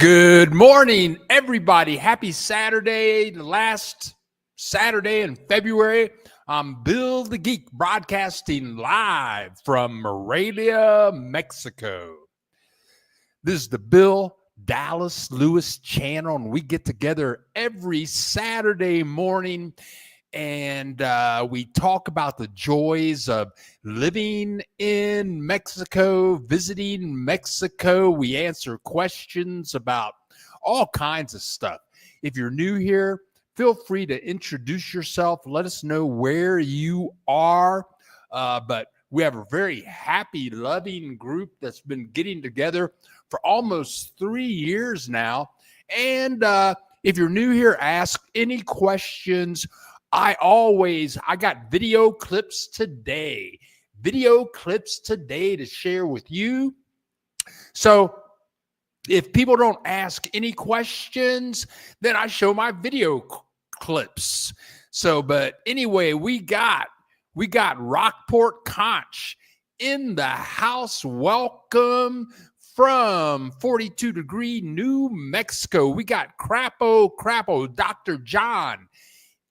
Good morning, everybody. Happy Saturday, the last Saturday in February. I'm Bill the Geek, broadcasting live from Morelia, Mexico. This is the Bill Dallas Lewis channel, and we get together every Saturday morning and we talk about the joys of living in Mexico, visiting Mexico. We answer questions about all kinds of stuff. If you're new here, feel free to introduce yourself. Let us know where you are. But we have a very happy, loving group that's been getting together for almost 3 years now. And if you're new here, ask any questions. I got video clips today to share with you. So if people don't ask any questions, then I show my video clips. So, but anyway, we got Rockport Conch in the house. Welcome from 42-degree New Mexico. We got Crapo, Dr. John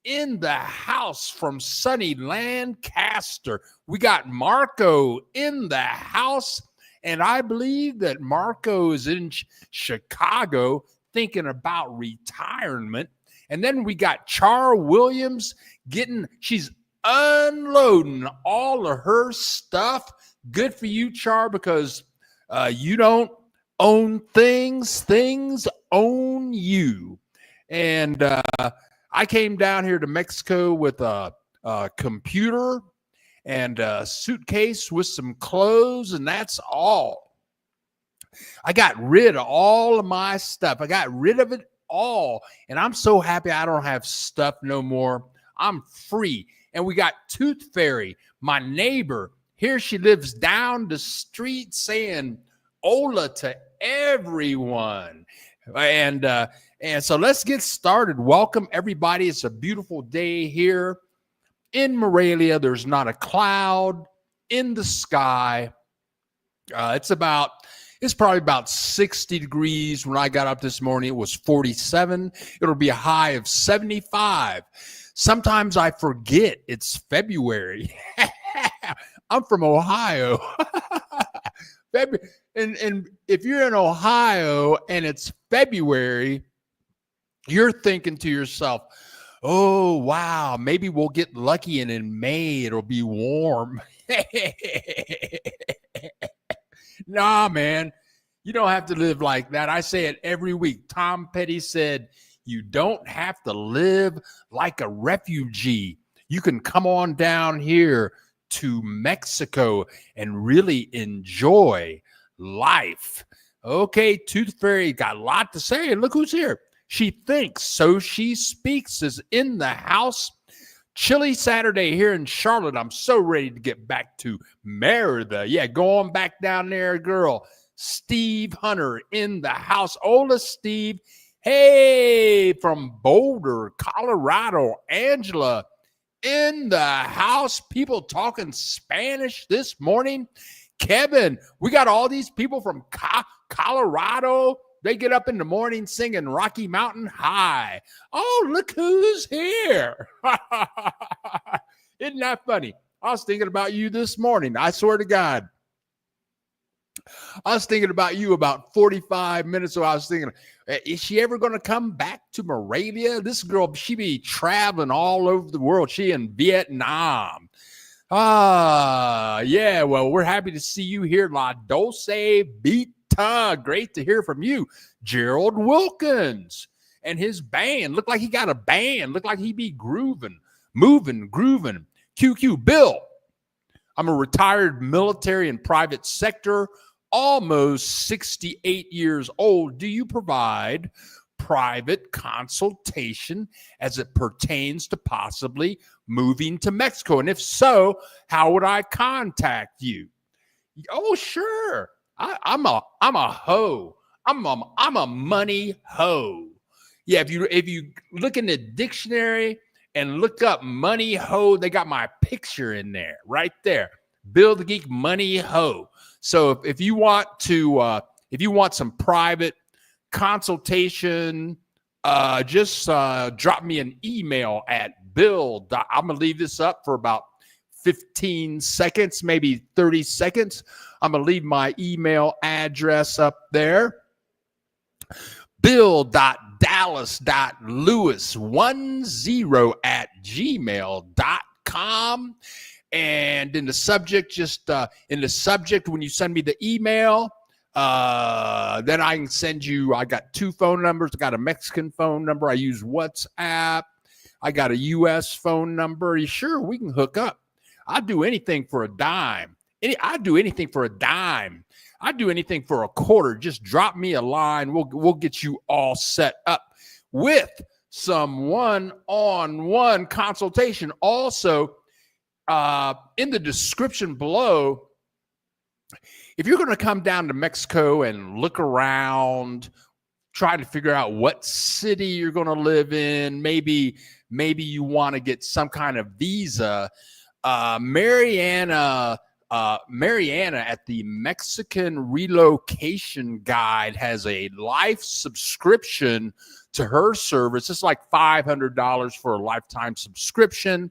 in the house from sunny Lancaster. We got Marco in the house, and I believe that Marco is in Chicago thinking about retirement. And then we got Char Williams she's unloading all of her stuff. Good for you, Char, because you don't own things own you. And I came down here to Mexico with a computer and a suitcase with some clothes, and that's all. I got rid of all of my stuff. I got rid of it all, and I'm so happy I don't have stuff no more. I'm free. And we got Tooth Fairy, my neighbor. Here she lives down the street saying hola to everyone. And so let's get started. Welcome, everybody. It's a beautiful day here in Morelia. There's not a cloud in the sky. It's probably about 60 degrees. When I got up this morning, it was 47. It'll be a high of 75. Sometimes I forget it's February. I'm from Ohio. And if you're in Ohio and it's February, you're thinking to yourself, oh, wow, maybe we'll get lucky and in May it'll be warm. Nah, man, you don't have to live like that. I say it every week. Tom Petty said, you don't have to live like a refugee. You can come on down here to Mexico and really enjoy life. Okay, Tooth Fairy got a lot to say, and look who's here. She thinks, so she speaks, is in the house. Chilly Saturday here in Charlotte. I'm so ready to get back to Merida. Yeah, go on back down there, girl. Steve Hunter in the house. Ola Steve. Hey, from Boulder, Colorado. Angela in the house. People talking Spanish this morning. Kevin, we got all these people from Colorado. They get up in the morning singing Rocky Mountain High. Oh, look who's here. Isn't that funny? I was thinking about you this morning. I swear to God. I was thinking about you about 45 minutes ago. I was thinking, is she ever going to come back to Morelia? This girl, she be traveling all over the world. She in Vietnam. Yeah, well, we're happy to see you here. La Dulce Vita. Great to hear from you. Gerald Wilkins and his band. Look like he got a band. Look like he be grooving, moving, grooving. QQ Bill. I'm a retired military and private sector, almost 68 years old. Do you provide private consultation as it pertains to possibly moving to Mexico? And if so, how would I contact you? Oh, sure. I'm a hoe. I'm a money hoe. Yeah, if you look in the dictionary and look up money hoe, they got my picture in there, right there. Bill the Geek money hoe. So if you want to, if you want some private consultation, just drop me an email at Bill. I'm going to leave this up for about 15 seconds, maybe 30 seconds. I'm going to leave my email address up there. bill.dallas.lewis10@gmail.com. And in the subject, just in the subject, when you send me the email, then I can send you, I got 2 phone numbers. I got a Mexican phone number. I use WhatsApp. I got a U.S. phone number. Sure, we can hook up. I'll do anything for a dime. I'd do anything for a dime. I'd do anything for a quarter. Just drop me a line. We'll get you all set up with some one-on-one consultation. Also, in the description below, if you're going to come down to Mexico and look around, try to figure out what city you're going to live in, maybe you want to get some kind of visa, Mariana at the Mexican Relocation Guide has a life subscription to her service. It's like $500 for a lifetime subscription.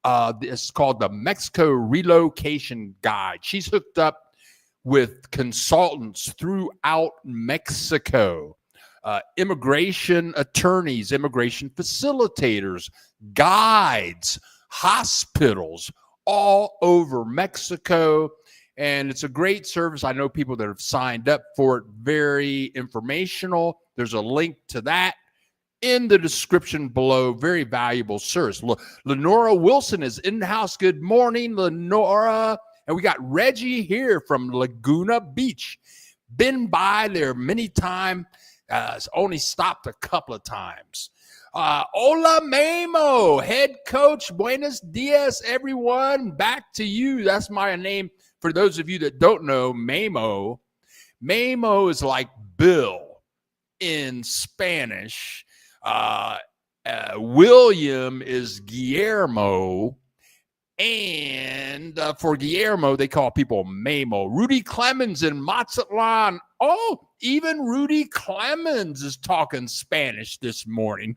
It's called the Mexico Relocation Guide. She's hooked up with consultants throughout Mexico, immigration attorneys, immigration facilitators, guides, hospitals, all over Mexico. And it's a great service. I know people that have signed up for it. Very informational. There's a link to that in the description below. Very valuable service. Lenora Wilson is in the house. Good morning, Lenora. And we got Reggie here from Laguna Beach. Been by there many times. Only stopped a couple of times. Hola, Memo, head coach. Buenos dias, everyone. Back to you. That's my name. For those of you that don't know, Memo. Memo is like Bill in Spanish. William is Guillermo. And for Guillermo, they call people Memo. Rudy Clemens in Mazatlan. Oh, even Rudy Clemens is talking Spanish this morning.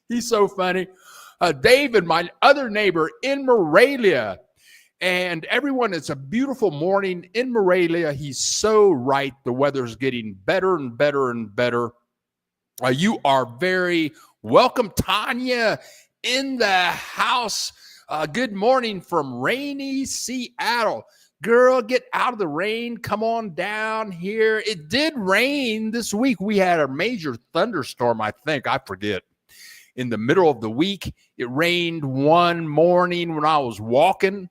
He's so funny. David, my other neighbor in Morelia. And everyone, it's a beautiful morning in Morelia. He's so right. The weather's getting better and better and better. You are very welcome, Tanya, in the house. Good morning from rainy Seattle. Girl, get out of the rain. Come on down here. It did rain this week. We had a major thunderstorm, I think. I forget. In the middle of the week, it rained one morning when I was walking.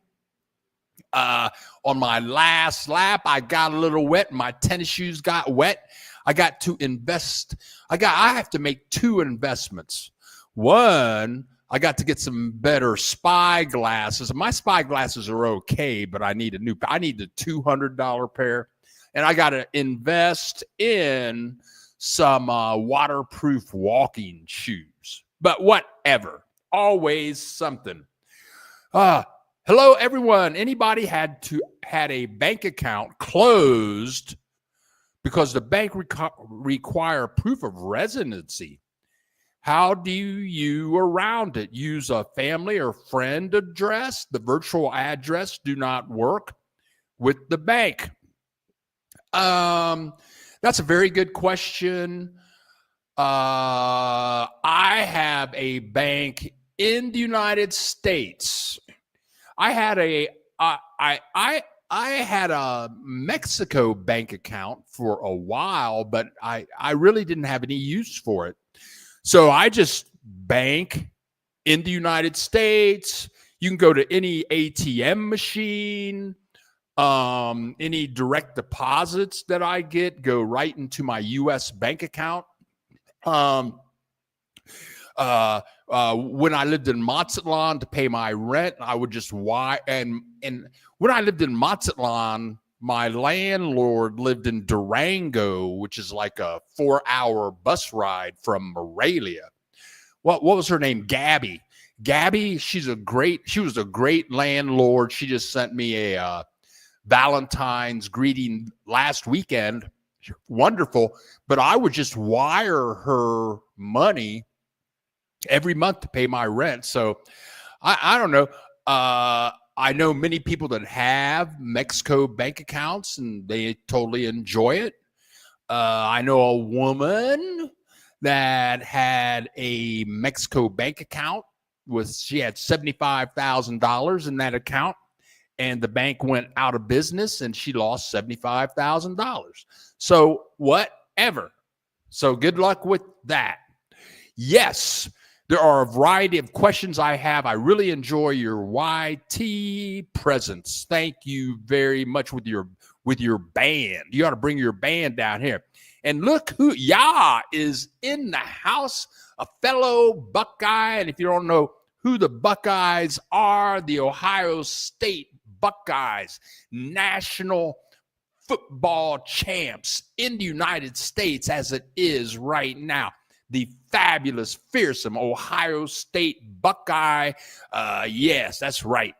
On my last lap, I got a little wet. My tennis shoes got wet. I got to invest. I have to make 2 investments. One, I got to get some better spy glasses. My spy glasses are okay, but I need the $200 pair. And I got to invest in some waterproof walking shoes. But whatever, always something. Hello, everyone. Anybody had a bank account closed because the bank require proof of residency? How do you around it? Use a family or friend address. The virtual address do not work with the bank. That's a very good question. I have a bank in the United States. I had a Mexico bank account for a while, but I really didn't have any use for it. So I just bank in the United States. You can go to any ATM machine. Any direct deposits that I get go right into my U.S. bank account. When I lived in Mazatlan to pay my rent, I would just and when I lived in Mazatlan, my landlord lived in Durango, which is like a 4-hour bus ride from Morelia. What was her name? Gabby. She was a great landlord. She just sent me a Valentine's greeting last weekend. wonderful. But I would just wire her money every month to pay my rent. So I don't know. I know many people that have Mexico bank accounts and they totally enjoy it. I know a woman that had a Mexico bank account she had $75,000 in that account, and the bank went out of business and she lost $75,000. So whatever. So good luck with that. Yes, there are a variety of questions I have. I really enjoy your YT presence. Thank you very much with your band. You ought to bring your band down here. And look who is in the house, a fellow Buckeye. And if you don't know who the Buckeyes are, the Ohio State Buckeyes, national football champs in the United States as it is right now. The fabulous, fearsome Ohio State Buckeye. Yes, that's right.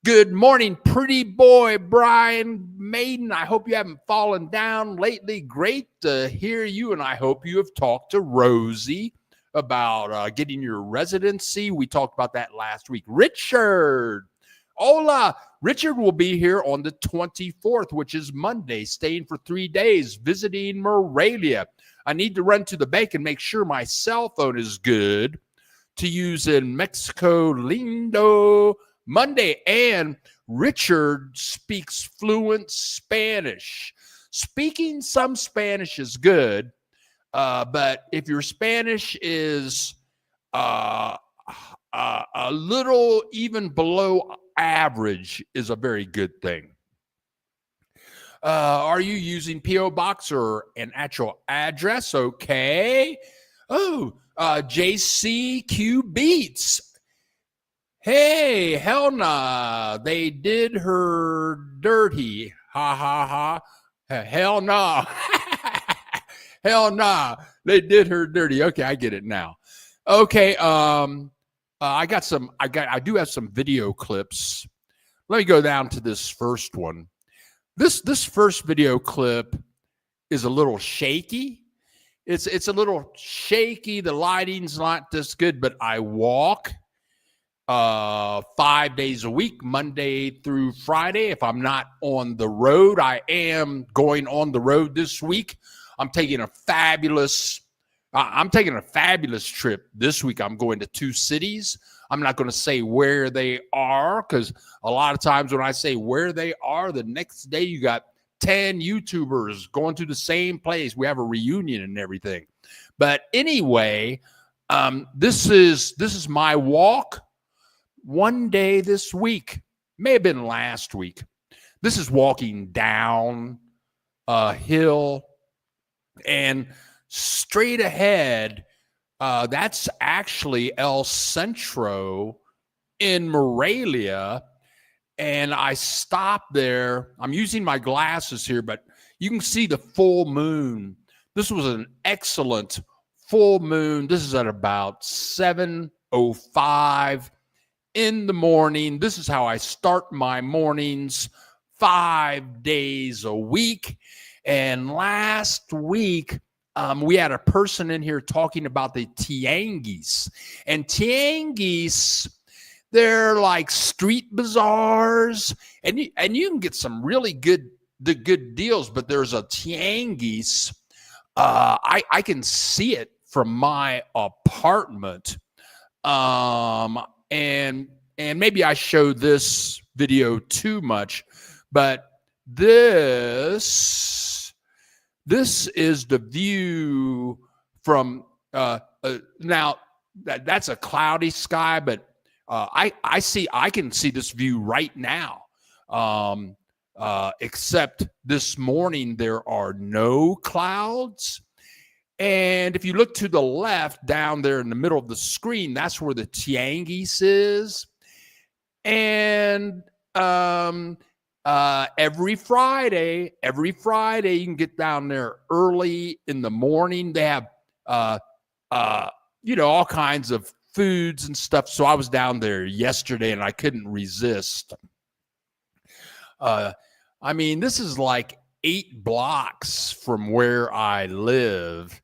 Good morning, pretty boy Brian Maiden. I hope you haven't fallen down lately. Great to hear you, and I hope you have talked to Rosie about getting your residency. We talked about that last week. Richard. Hola. Richard will be here on the 24th, which is Monday, staying for 3 days, visiting Morelia. I need to run to the bank and make sure my cell phone is good to use in Mexico Lindo Monday. And Richard speaks fluent Spanish. Speaking some Spanish is good, but if your Spanish is a little even below average, is a very good thing. Are you using P.O. Box or an actual address? Okay. Oh, JCQ Beats. Hey, hell nah. They did her dirty. Ha, ha, ha. Hell nah. Hell nah. They did her dirty. Okay, I get it now. Okay, I do have some video clips. Let me go down to this first one. This first video clip is a little shaky. It's a little shaky. The lighting's not this good, but I walk 5 days a week, Monday through Friday. If I'm not on the road, I am going on the road this week. I'm taking a fabulous trip this week. I'm going to 2 cities. I'm not going to say where they are, because a lot of times when I say where they are, the next day you got 10 YouTubers going to the same place. We have a reunion and everything. But anyway, this is my walk one day this week. May have been last week. This is walking down a hill, and straight ahead, that's actually El Centro in Morelia. And I stopped there. I'm using my glasses here, but you can see the full moon. This was an excellent full moon. This is at about 7:05 in the morning. This is how I start my mornings 5 days a week. And last week, we had a person in here talking about the tianguis. And tianguis, they're like street bazaars, and you can get some really good deals. But there's a tianguis. I can see it from my apartment. And maybe I show this video too much, but this is the view from now that's a cloudy sky, but I can see this view right now. Except this morning there are no clouds. And if you look to the left down there in the middle of the screen, that's where the tianguis is. And every Friday you can get down there early in the morning. They have all kinds of foods and stuff. So I was down there yesterday and I couldn't resist. This is like 8 blocks from where I live.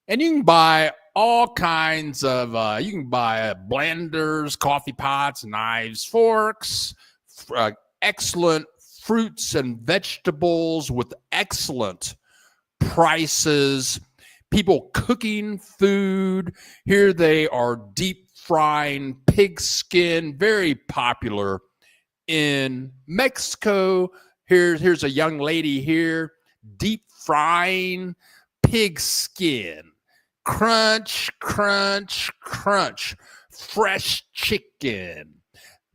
And you can buy all kinds of, you can buy blenders, coffee pots, knives, forks, excellent fruits and vegetables with excellent prices. People cooking food. Here they are deep frying pig skin, very popular in Mexico. Here's a young lady here deep frying pig skin. Crunch, crunch, crunch. Fresh chicken.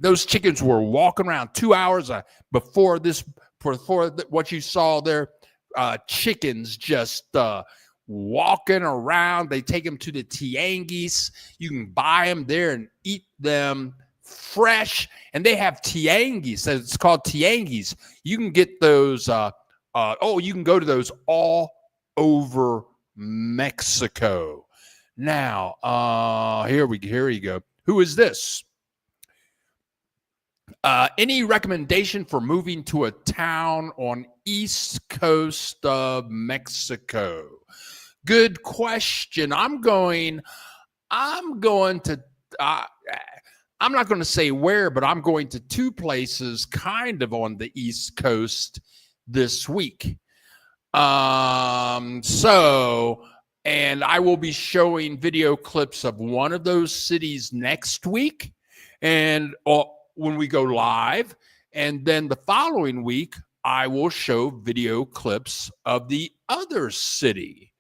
Those chickens were walking around 2 hours before what you saw there. Chickens just walking around. They take them to the tianguis. You can buy them there and eat them fresh. And they have tianguis. It's called tianguis. You can get those. You can go to those all over Mexico. Now, here you go. Who is this? Any recommendation for moving to a town on east coast of Mexico? Good question. I'm going to. I'm not going to say where, but I'm going to 2 places kind of on the East Coast this week. And I will be showing video clips of one of those cities next week, and when we go live, and then the following week I will show video clips of the other city.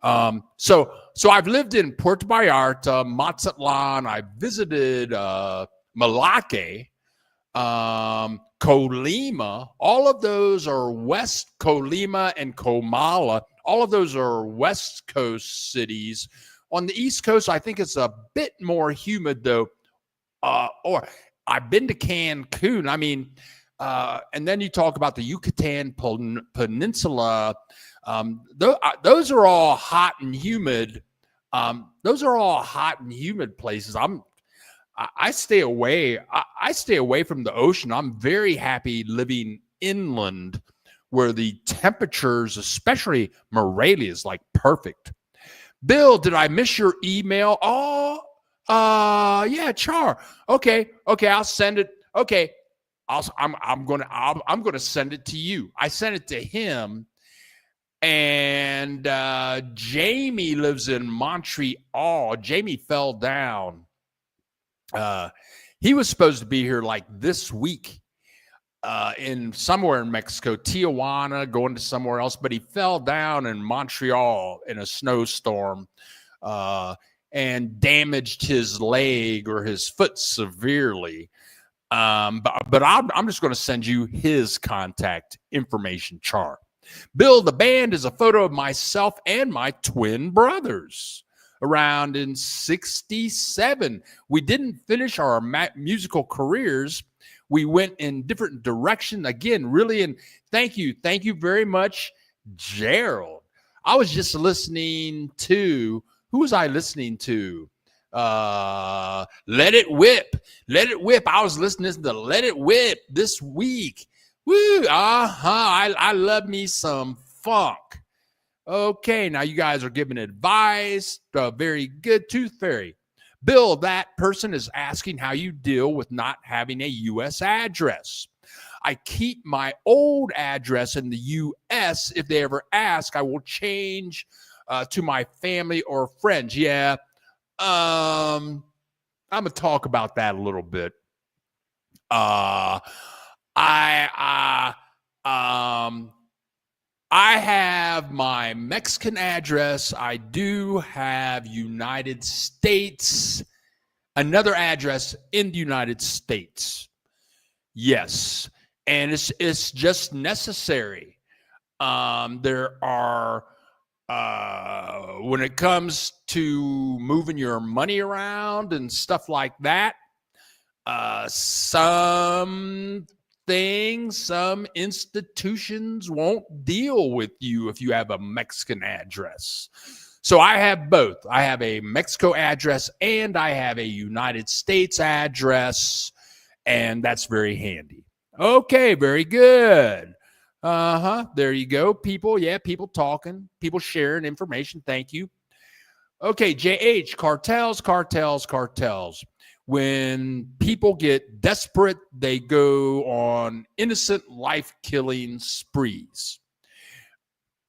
So I've lived in Puerto Vallarta, Mazatlan. I visited Malake, Colima. All of those are West Colima and Comala. All of those are West Coast cities. On the East Coast, I think it's a bit more humid, though. Or I've been to Cancun. I mean, and then you talk about the Yucatan Peninsula. Those are all hot and humid. Those are all hot and humid places. I stay away. I stay away from the ocean. I'm very happy living inland, where the temperatures, especially Morelia, is like perfect. Bill, did I miss your email? Oh, yeah, Char. Okay, I'll send it. Okay, I'm gonna send it to you. I sent it to him. And Jamie lives in Montreal. Jamie fell down. He was supposed to be here like this week, in somewhere in Mexico, Tijuana, going to somewhere else, but he fell down in Montreal in a snowstorm, and damaged his leg or his foot severely. But I'm just going to send you his contact information, Char. Bill, the band is a photo of myself and my twin brothers around in 67. We didn't finish our musical careers. We went in different directions. Again, really, and thank you very much, Gerald. I was just listening to, who was I listening to? Let It Whip. I was listening to Let It Whip this week. Woo, I love me some funk. Okay, now you guys are giving advice. Very good, Tooth Fairy. Bill, that person is asking how you deal with not having a U.S. address. I keep my old address in the U.S. If they ever ask, I will change to my family or friends. Yeah, I'm going to talk about that a little bit. I have my Mexican address. I do have United States, another address in the United States. Yes, and it's just necessary. There are when it comes to moving your money around and stuff like that, some institutions won't deal with you if you have a Mexican address. So I have both. I have a Mexico address and I have a United States address, and that's very handy. Okay, very good. There you go, people. Yeah, people talking, people sharing information. Thank you. Okay, JH, cartels. When people get desperate, they go on innocent life killing sprees.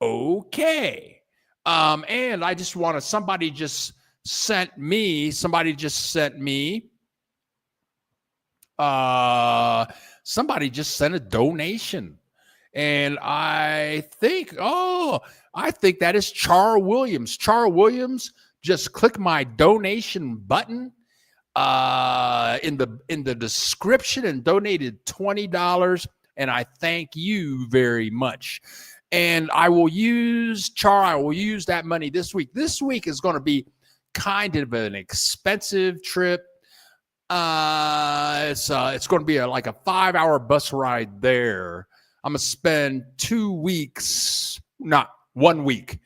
Okay. And I just want to, somebody just sent me, somebody just sent a donation. And I think that is Char Williams. Char Williams just click my donation button in the description and donated $20. And I thank you very much. And I will use that money this week. This week is going to be kind of an expensive trip. It's going to be like a 5-hour bus ride there. I'm going to spend 2 weeks, not 1 week.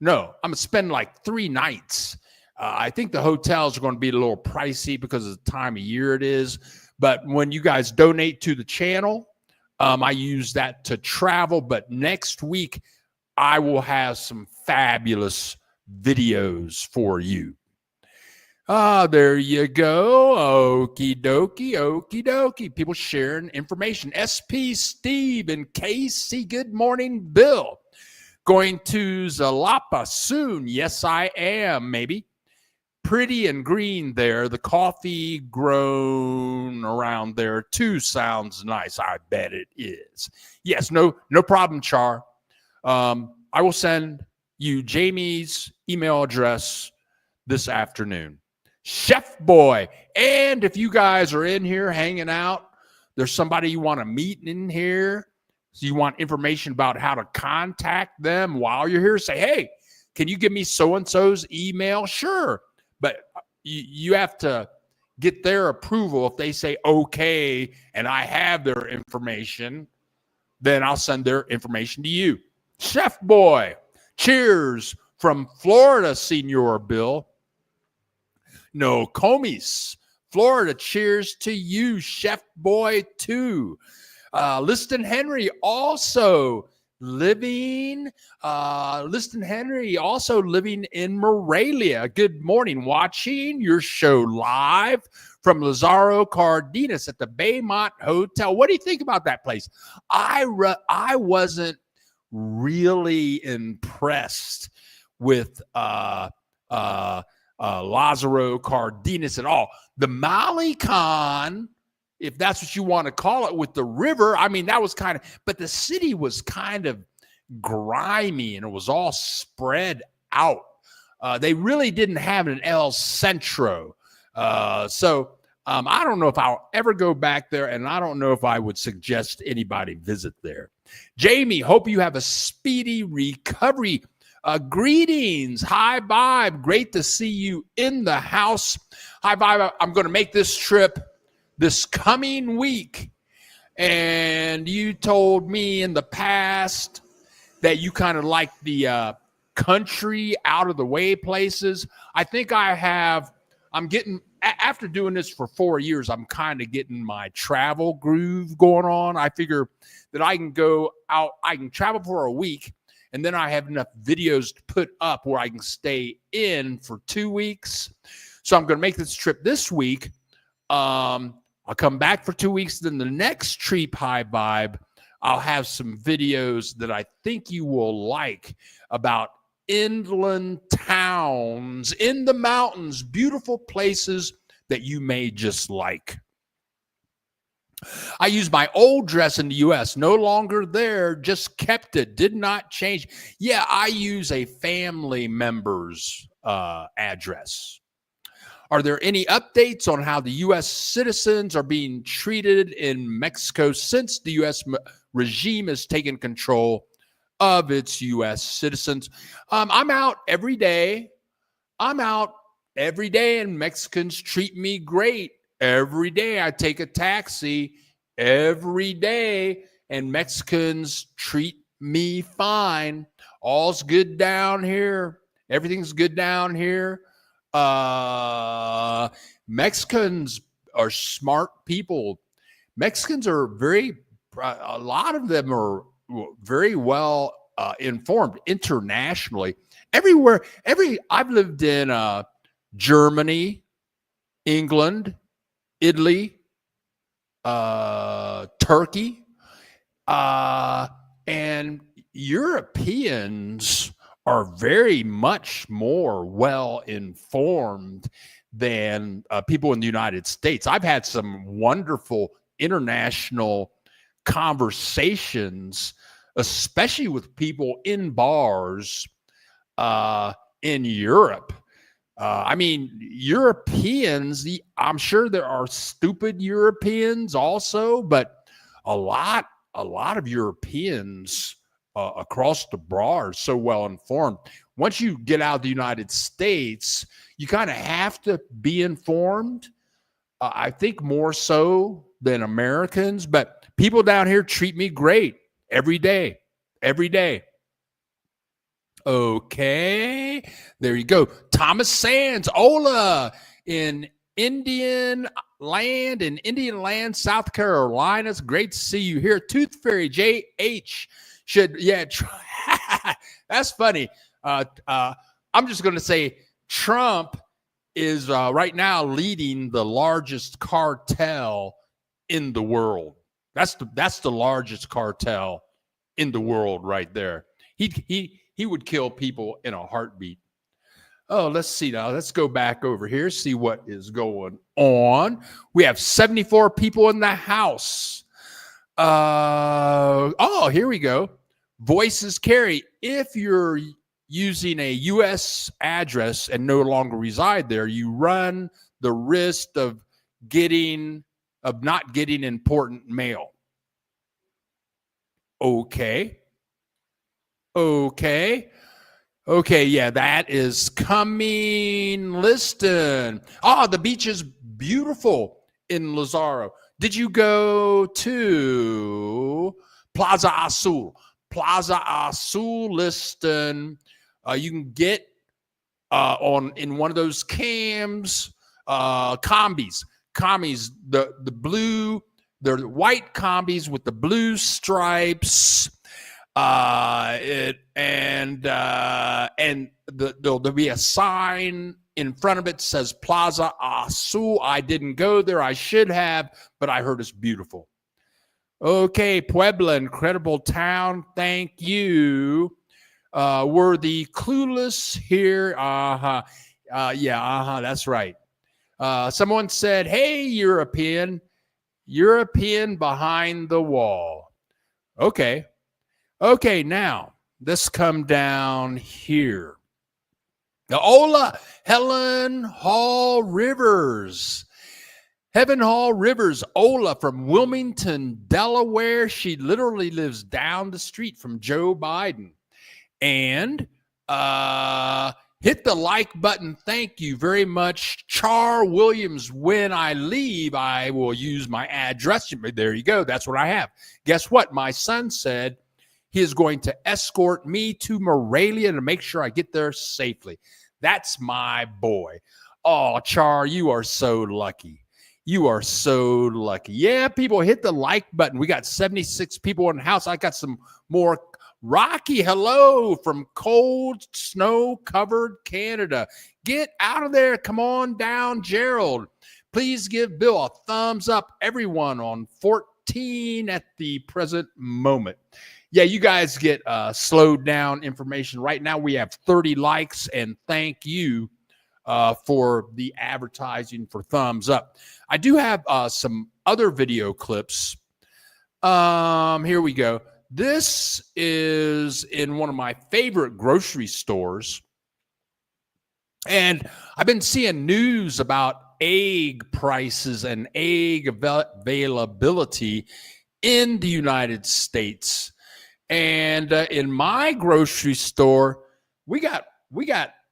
No, I'm going to spend like 3 nights. I think the hotels are going to be a little pricey because of the time of year it is. But when you guys donate to the channel, I use that to travel. But next week, I will have some fabulous videos for you. There you go. Okie dokie. People sharing information. SP, Steve, and Casey. Good morning, Bill. Going to Zalapa soon. Yes, I am, maybe. Pretty and green there. The coffee grown around there too sounds nice. I bet it is. Yes, no problem, Char. I will send you Jamie's email address this afternoon. Chef Boy. And if you guys are in here hanging out, there's somebody you want to meet in here, so you want information about how to contact them while you're here, say, hey, can you give me so-and-so's email? Sure. But you have to get their approval. If they say okay and I have their information, then I'll send their information to you. Chef Boy, cheers from Florida, Senor Bill. No, Comies, Florida, cheers to you, Chef Boy, too. Liston Henry also living in Morelia. Good morning, watching your show live from Lazaro Cardenas at the Baymont Hotel. What do you think about that place? I wasn't really impressed with Lazaro Cardenas at all. The Malecon, if that's what you want to call it, with the river, I mean, that was kind of, but the city was kind of grimy and it was all spread out. They really didn't have an El Centro. So I don't know if I'll ever go back there, and I don't know if I would suggest anybody visit there. Jamie, hope you have a speedy recovery. Greetings. Hi, Vibe. Great to see you in the house. Hi, Vibe. I'm going to make this trip this coming week. And you told me in the past that you kind of like the country out of the way places. I think I'm getting, after doing this for 4 years, I'm kind of getting my travel groove going on. I figure that I can go out, I can travel for a week, and then I have enough videos to put up where I can stay in for 2 weeks. So I'm going to make this trip this week. I'll come back for 2 weeks. Then the next trip, High Vibe, I'll have some videos that I think you will like about inland towns in the mountains, beautiful places that you may just like. I used my old dress in the U.S. No longer there, just kept it, did not change. Yeah, I use a family member's address. Are there any updates on how the U.S. citizens are being treated in Mexico since the U.S. regime has taken control of its U.S. citizens? I'm out every day. And Mexicans treat me great. Every day I take a taxi. Every day, and Mexicans treat me fine. All's good down here. Everything's good down here. Mexicans are smart people. Mexicans are a lot of them are very well informed internationally. Everywhere, I've lived in Germany, England, Italy, Turkey, and Europeans are very much more well informed than people in the United States. I've had some wonderful international conversations, especially with people in bars in Europe. I mean, Europeans, I'm sure there are stupid Europeans also, but a lot of Europeans across the bar are so well informed. Once you get out of the United States, you kind of have to be informed. I think more so than Americans, but people down here treat me great every day. Okay, there you go. Thomas Sands, Ola in Indian Land, South Carolina. It's great to see you here. Tooth Fairy JH should, that's funny. I'm just going to say Trump is right now leading the largest cartel in the world. That's the largest cartel in the world right there. He would kill people in a heartbeat. Oh, let's see now. Let's go back over here, see what is going on. We have 74 people in the house. Here we go. Voices carry. If you're using a U.S. address and no longer reside there, you run the risk of not getting important mail. Okay, yeah, that is coming. Liston. The beach is beautiful in Lazaro. Did you go to Plaza Azul? Plaza Azul, Liston. You can get in one of those combis, the blue, the white combis with the blue stripes. There'll be a sign in front of it says Plaza Azul. I didn't go there. I should have, but I heard it's beautiful. Okay, Puebla, incredible town. Thank you. Were the clueless here? That's right. Someone said, hey, European behind the wall. Okay, now let's come down here. The Ola, Helen Hall Rivers, Ola from Wilmington, Delaware. She literally lives down the street from Joe Biden. And hit the like button. Thank you very much. Char Williams, when I leave, I will use my address. There you go. That's what I have. Guess what? My son said he is going to escort me to Morelia to make sure I get there safely. That's my boy. Oh, Char, you are so lucky. Yeah, people, hit the like button. We got 76 people in the house. I got some more. Rocky, hello from cold, snow-covered Canada. Get out of there. Come on down, Gerald. Please give Bill a thumbs up, everyone, on 14 at the present moment. Yeah, you guys get slowed down information. Right now we have 30 likes, and thank you for the advertising for thumbs up. I do have some other video clips. Here we go. This is in one of my favorite grocery stores. And I've been seeing news about egg prices and egg availability in the United States. And in my grocery store, we got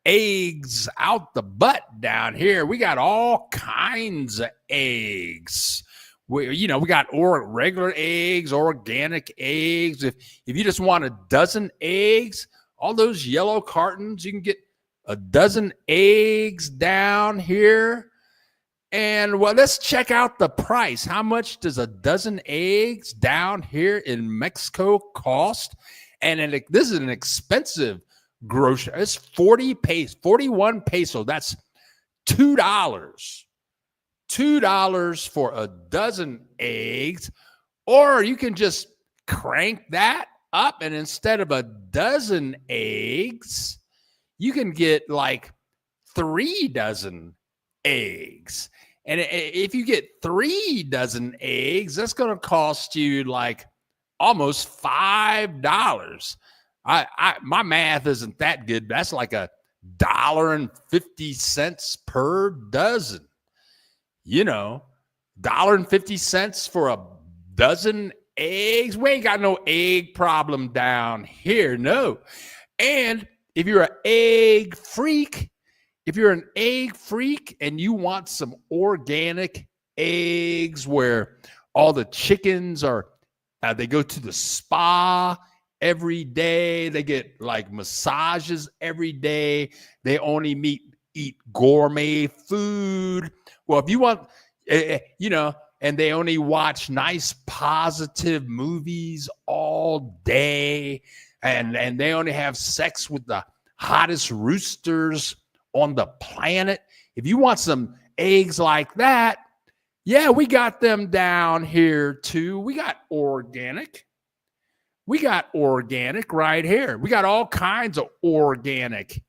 eggs out the butt down here. We got all kinds of eggs. We got regular eggs, organic eggs. If you just want a dozen eggs, all those yellow cartons, you can get a dozen eggs down here. And well, let's check out the price. How much does a dozen eggs down here in Mexico cost? And this is an expensive grocery. It's 41 peso. That's $2. $2 for a dozen eggs. Or you can just crank that up, and instead of a dozen eggs, you can get like 3 dozen eggs. And if you get 3 dozen eggs, that's going to cost you like almost $5. My math isn't that good. But that's like $1.50 per dozen. You know, $1.50 for a dozen eggs. We ain't got no egg problem down here. No. And if you're an egg freak, and you want some organic eggs where all the chickens are, they go to the spa every day. They get like massages every day. They only eat gourmet food. Well, if you want, and they only watch nice, positive movies all day, and they only have sex with the hottest roosters on the planet. If you want some eggs like that, yeah, we got them down here too. We got organic. Right here. We got all kinds of organic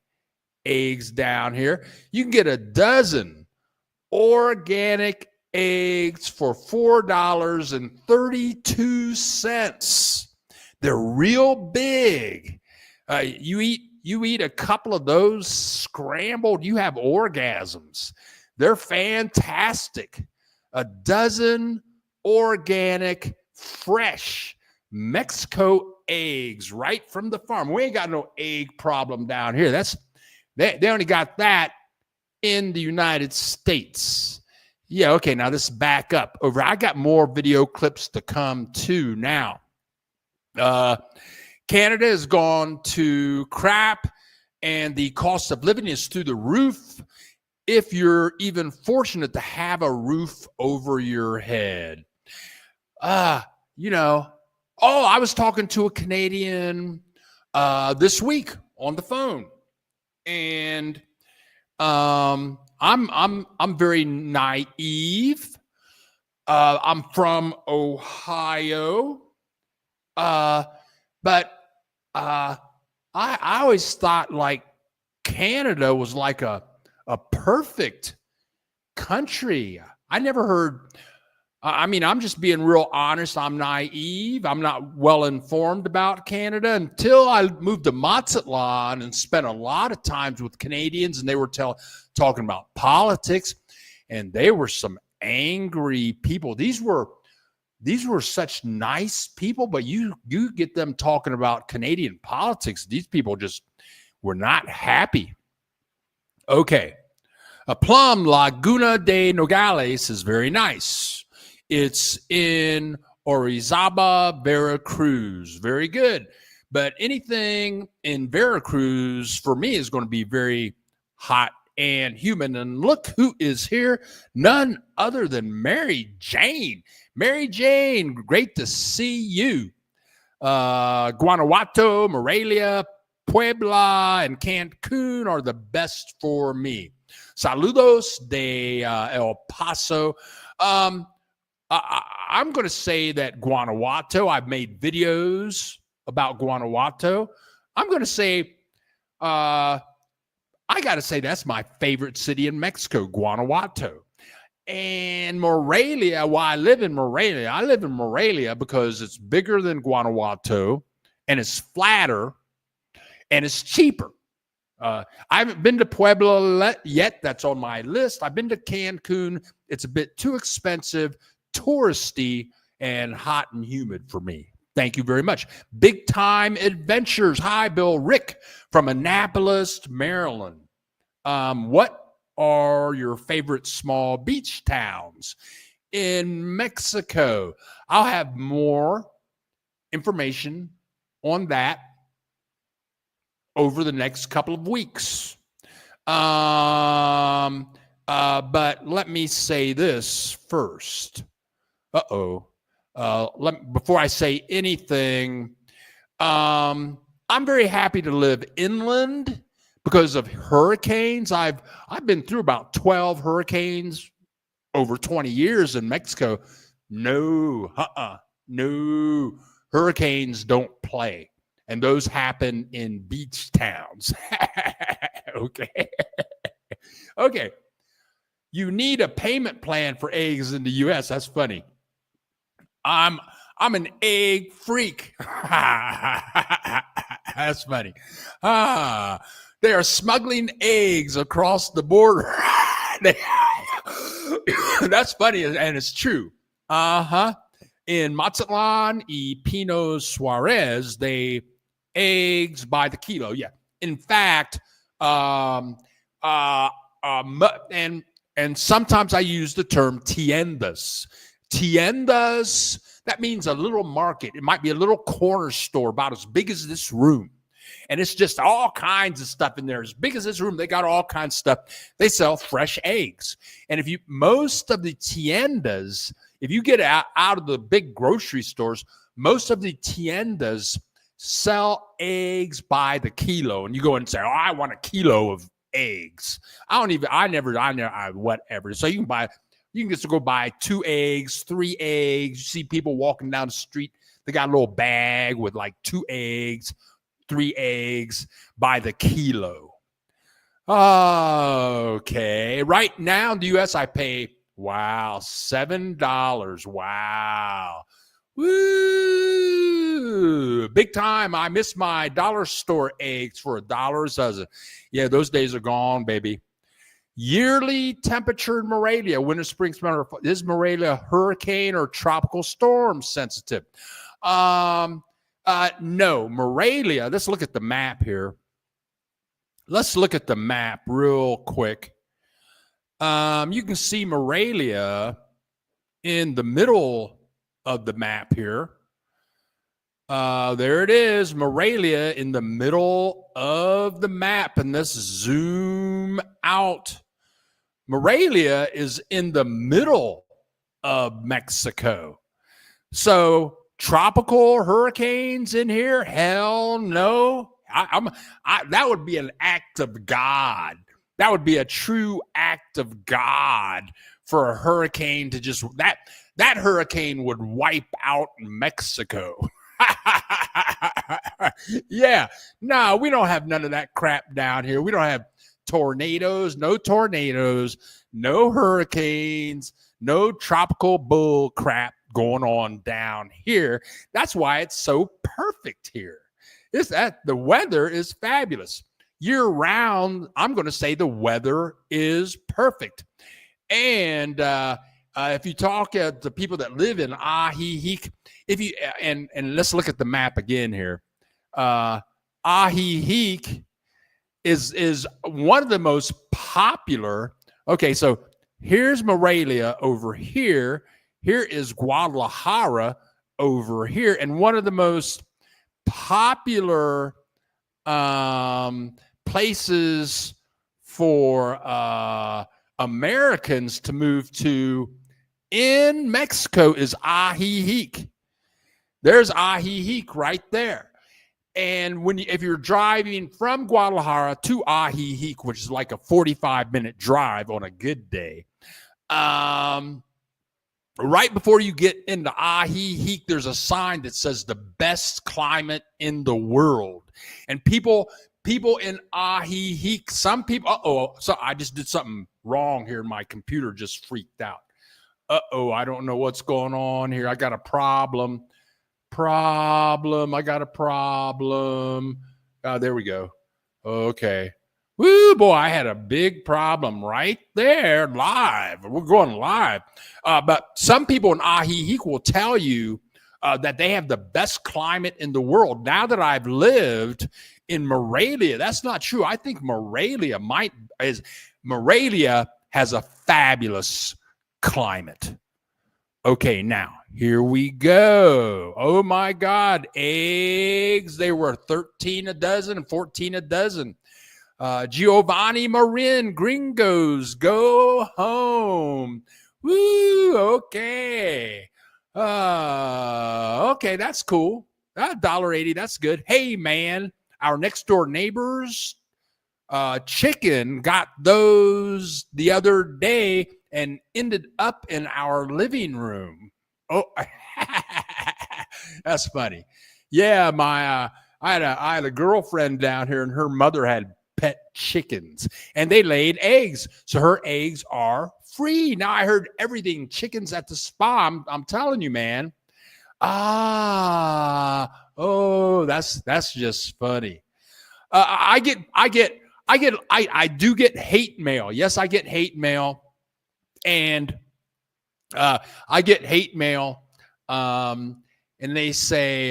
eggs down here. You can get a dozen organic eggs for $4.32. They're real big. You eat a couple of those scrambled, you have orgasms. They're fantastic. A dozen organic, fresh Mexico eggs right from the farm. We ain't got no egg problem down here. They only got that in the United States. Yeah, okay, now let's back up over. I got more video clips to come too now. Canada has gone to crap, and the cost of living is through the roof if you're even fortunate to have a roof over your head. I was talking to a Canadian this week on the phone, and I'm very naive. I'm from Ohio, but I always thought like Canada was like a perfect country. I never heard. I'm just being real honest. I'm naive. I'm not well informed about Canada until I moved to Mazatlan and spent a lot of times with Canadians, and they were talking about politics, and they were some angry people. These were such nice people, but you get them talking about Canadian politics. These people just were not happy. Okay. A Plum Laguna de Nogales is very nice. It's in Orizaba, Veracruz. Very good. But anything in Veracruz for me is going to be very hot and humid. And look who is here. None other than Mary Jane. Mary Jane, great to see you. Guanajuato, Morelia, Puebla, and Cancun are the best for me. Saludos de El Paso. I'm going to say that Guanajuato, I've made videos about Guanajuato. I'm going to say, I got to say that's my favorite city in Mexico, Guanajuato. And Morelia, I live in Morelia because it's bigger than Guanajuato, and it's flatter, and it's cheaper. I haven't been to Puebla yet. That's on my list. I've been to Cancun. It's a bit too expensive, touristy, and hot and humid for me. Thank you very much. Big Time Adventures. Hi, Bill. Rick from Annapolis, Maryland. What are your favorite small beach towns in Mexico? I'll have more information on that over the next couple of weeks. But let me say this first. Before I say anything, I'm very happy to live inland because of hurricanes. I've been through about 12 hurricanes over 20 years in Mexico. No, no, hurricanes don't play. And those happen in beach towns. Okay. Okay. You need a payment plan for eggs in the US. That's funny. I'm an egg freak. That's funny. They are smuggling eggs across the border. That's funny, and it's true. In Mazatlan y Pino Suarez, they eggs by the kilo. Yeah. In fact, and sometimes I use the term tiendas. Tiendas, that means a little market. It might be a little corner store about as big as this room. And it's just all kinds of stuff in there. As big as this room, they got all kinds of stuff. They sell fresh eggs. And most of the tiendas, if you get out of the big grocery stores, most of the tiendas sell eggs by the kilo. And you go and say, oh, I want a kilo of eggs. Whatever. So you can just go buy 2 eggs, 3 eggs. You see people walking down the street. They got a little bag with like 2 eggs, 3 eggs by the kilo. Okay. Right now in the U.S., I pay, $7. Wow. Woo! Big time. I miss my dollar store eggs for $1 a dozen. Yeah, those days are gone, baby. Yearly temperature in Morelia, winter, spring, summer. Is Morelia hurricane or tropical storm sensitive? No, Morelia. Let's look at the map here. Let's look at the map real quick. You can see Morelia in the middle of the map here. There it is, Morelia in the middle of the map. And let's zoom out. Morelia is in the middle of Mexico. So tropical hurricanes in here? Hell no. That would be an act of God. That would be a true act of God for a hurricane to just that hurricane would wipe out Mexico. Yeah. No, we don't have none of that crap down here. We don't have tornadoes, no hurricanes, no tropical bull crap going on down here. That's why it's so perfect here. The weather is fabulous. Year round, I'm going to say the weather is perfect. And if you talk to people that live in Ajijic, and let's look at the map again here. Ajijic is one of the most popular. Okay, so here's Morelia over here. Here is Guadalajara over here, and one of the most popular places for Americans to move to in Mexico is Ajijic. There's Ajijic right there. And if you're driving from Guadalajara to Ajijic, which is like a 45-minute drive on a good day, right before you get into Ajijic, there's a sign that says the best climate in the world. And people in Ajijic, some people, so I just did something wrong here. My computer just freaked out. I don't know what's going on here. I got a problem. I got a problem. There we go. Okay. Woo, boy, I had a big problem right there live. We're going live. But some people in Ajijic will tell you that they have the best climate in the world. Now that I've lived in Morelia, that's not true. I think Morelia has a fabulous climate. Okay, now here we go. Oh my God, eggs. They were 13 a dozen and 14 a dozen. Giovanni Marin, Gringos, go home. Woo, okay. Okay, that's cool. $1.80, that's good. Hey, man, our next door neighbors chicken got those the other day and ended up in our living room. Oh, that's funny. Yeah, I had a girlfriend down here, and her mother had pet chickens, and they laid eggs, so her eggs are free. Now I heard everything chickens at the spa. I'm telling you, man. Oh, that's just funny. I do get hate mail. Yes, I get hate mail, and I get hate mail. And they say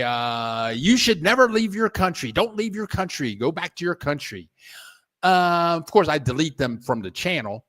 you should never leave your country. Don't leave your country. Go back to your country. Of course, I delete them from the channel,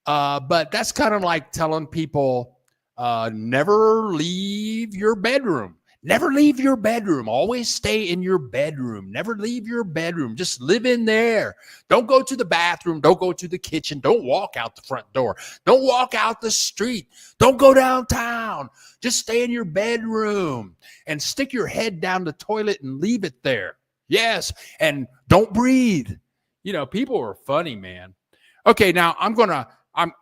but that's kind of like telling people never leave your bedroom. Never leave your bedroom. Always stay in your bedroom. Never leave your bedroom. Just live in there. Don't go to the bathroom. Don't go to the kitchen. Don't walk out the front door. Don't walk out the street. Don't go downtown. Just stay in your bedroom and stick your head down the toilet and leave it there. Yes. And don't breathe. You know, people are funny, man. Okay, now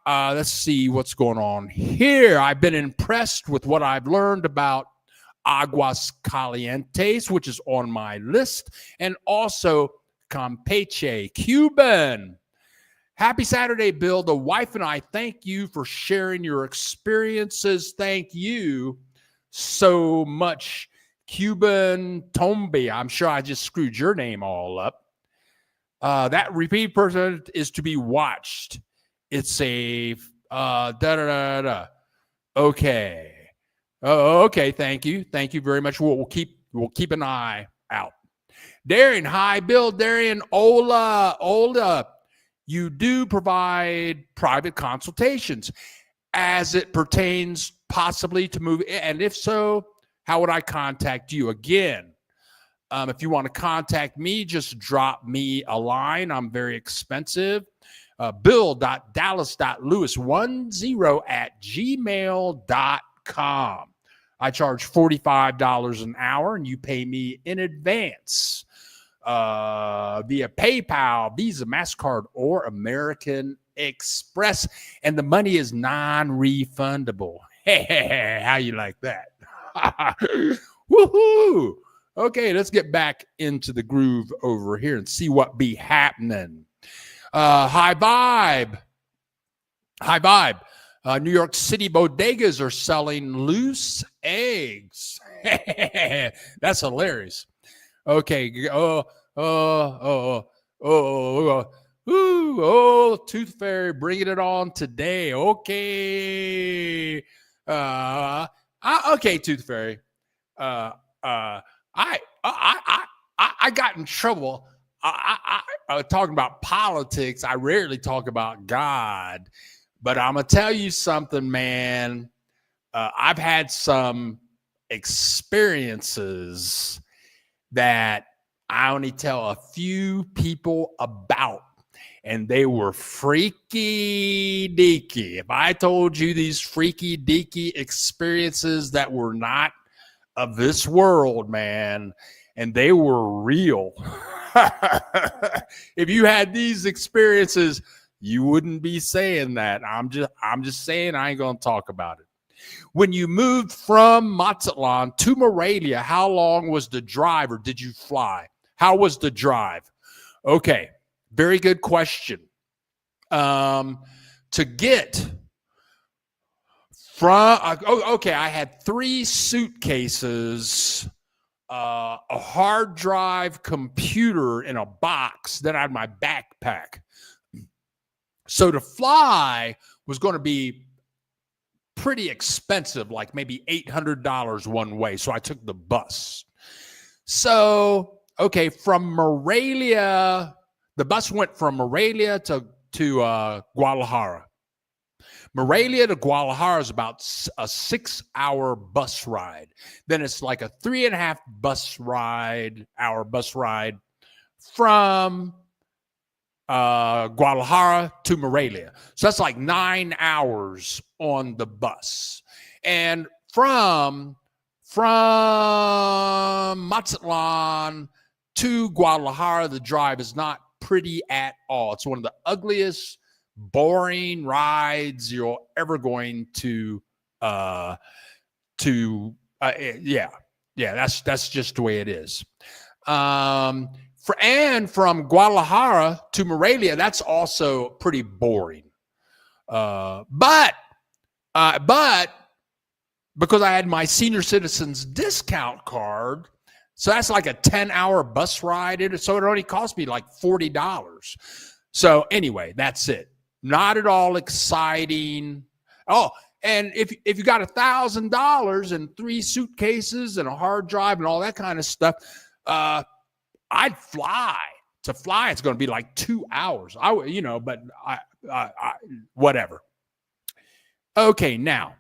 let's see what's going on here. I've been impressed with what I've learned about Aguas Calientes, which is on my list, and also Campeche, Cuban. Happy Saturday, Bill. The wife and I thank you for sharing your experiences. Thank you so much, Cuban Tombe. I'm sure I just screwed your name all up. That repeat person is to be watched. It's a Okay. Oh, okay. Thank you. Thank you very much. We'll keep an eye out. Darian, hi, Bill. Darian, Ola. You do provide private consultations as it pertains possibly to move. And if so, how would I contact you? Again, if you want to contact me, just drop me a line. I'm very expensive. bill.dallas.lewis10@gmail.com. I charge $45 an hour, and you pay me in advance via PayPal, Visa, MasterCard, or American Express. And the money is non-refundable. Hey, how you like that? Woohoo! Okay, let's get back into the groove over here and see what be happening. High vibe. New York City bodegas are selling loose eggs. That's hilarious. Okay. Tooth Fairy bringing it on today. Okay. Okay, Tooth Fairy. I got in trouble. Talking about politics. I rarely talk about God, but I'm gonna tell you something, man. I've had some experiences that I only tell a few people about, and they were freaky deaky. If I told you these freaky deaky experiences that were not of this world, man, and they were real. If you had these experiences, you wouldn't be saying that. I'm just saying I ain't gonna talk about it. When you moved from Mazatlan to Morelia, how long was the drive, or did you fly? How was the drive? Okay, very good question. To get from okay, I had 3 suitcases, a hard drive computer in a box, then I had my backpack. So to fly was going to be pretty expensive, like maybe $800 one way. So I took the bus. So, okay, from Morelia, the bus went from Morelia to Guadalajara. Morelia to Guadalajara is about a 6-hour bus ride. Then it's like a 3.5 hour bus ride from Guadalajara to Morelia. So that's like 9 hours on the bus. And from Mazatlan to Guadalajara, the drive is not pretty at all. It's one of the ugliest, boring rides you're ever going to yeah, that's just the way it is. And from Guadalajara to Morelia, that's also pretty boring. But because I had my senior citizens discount card, so that's like a 10-hour bus ride. So it only cost me like $40. So anyway, that's it. Not at all exciting. Oh, and if you got $1,000 and 3 suitcases and a hard drive and all that kind of stuff, I'd fly. To fly, it's going to be like 2 hours. But I whatever. Okay, now,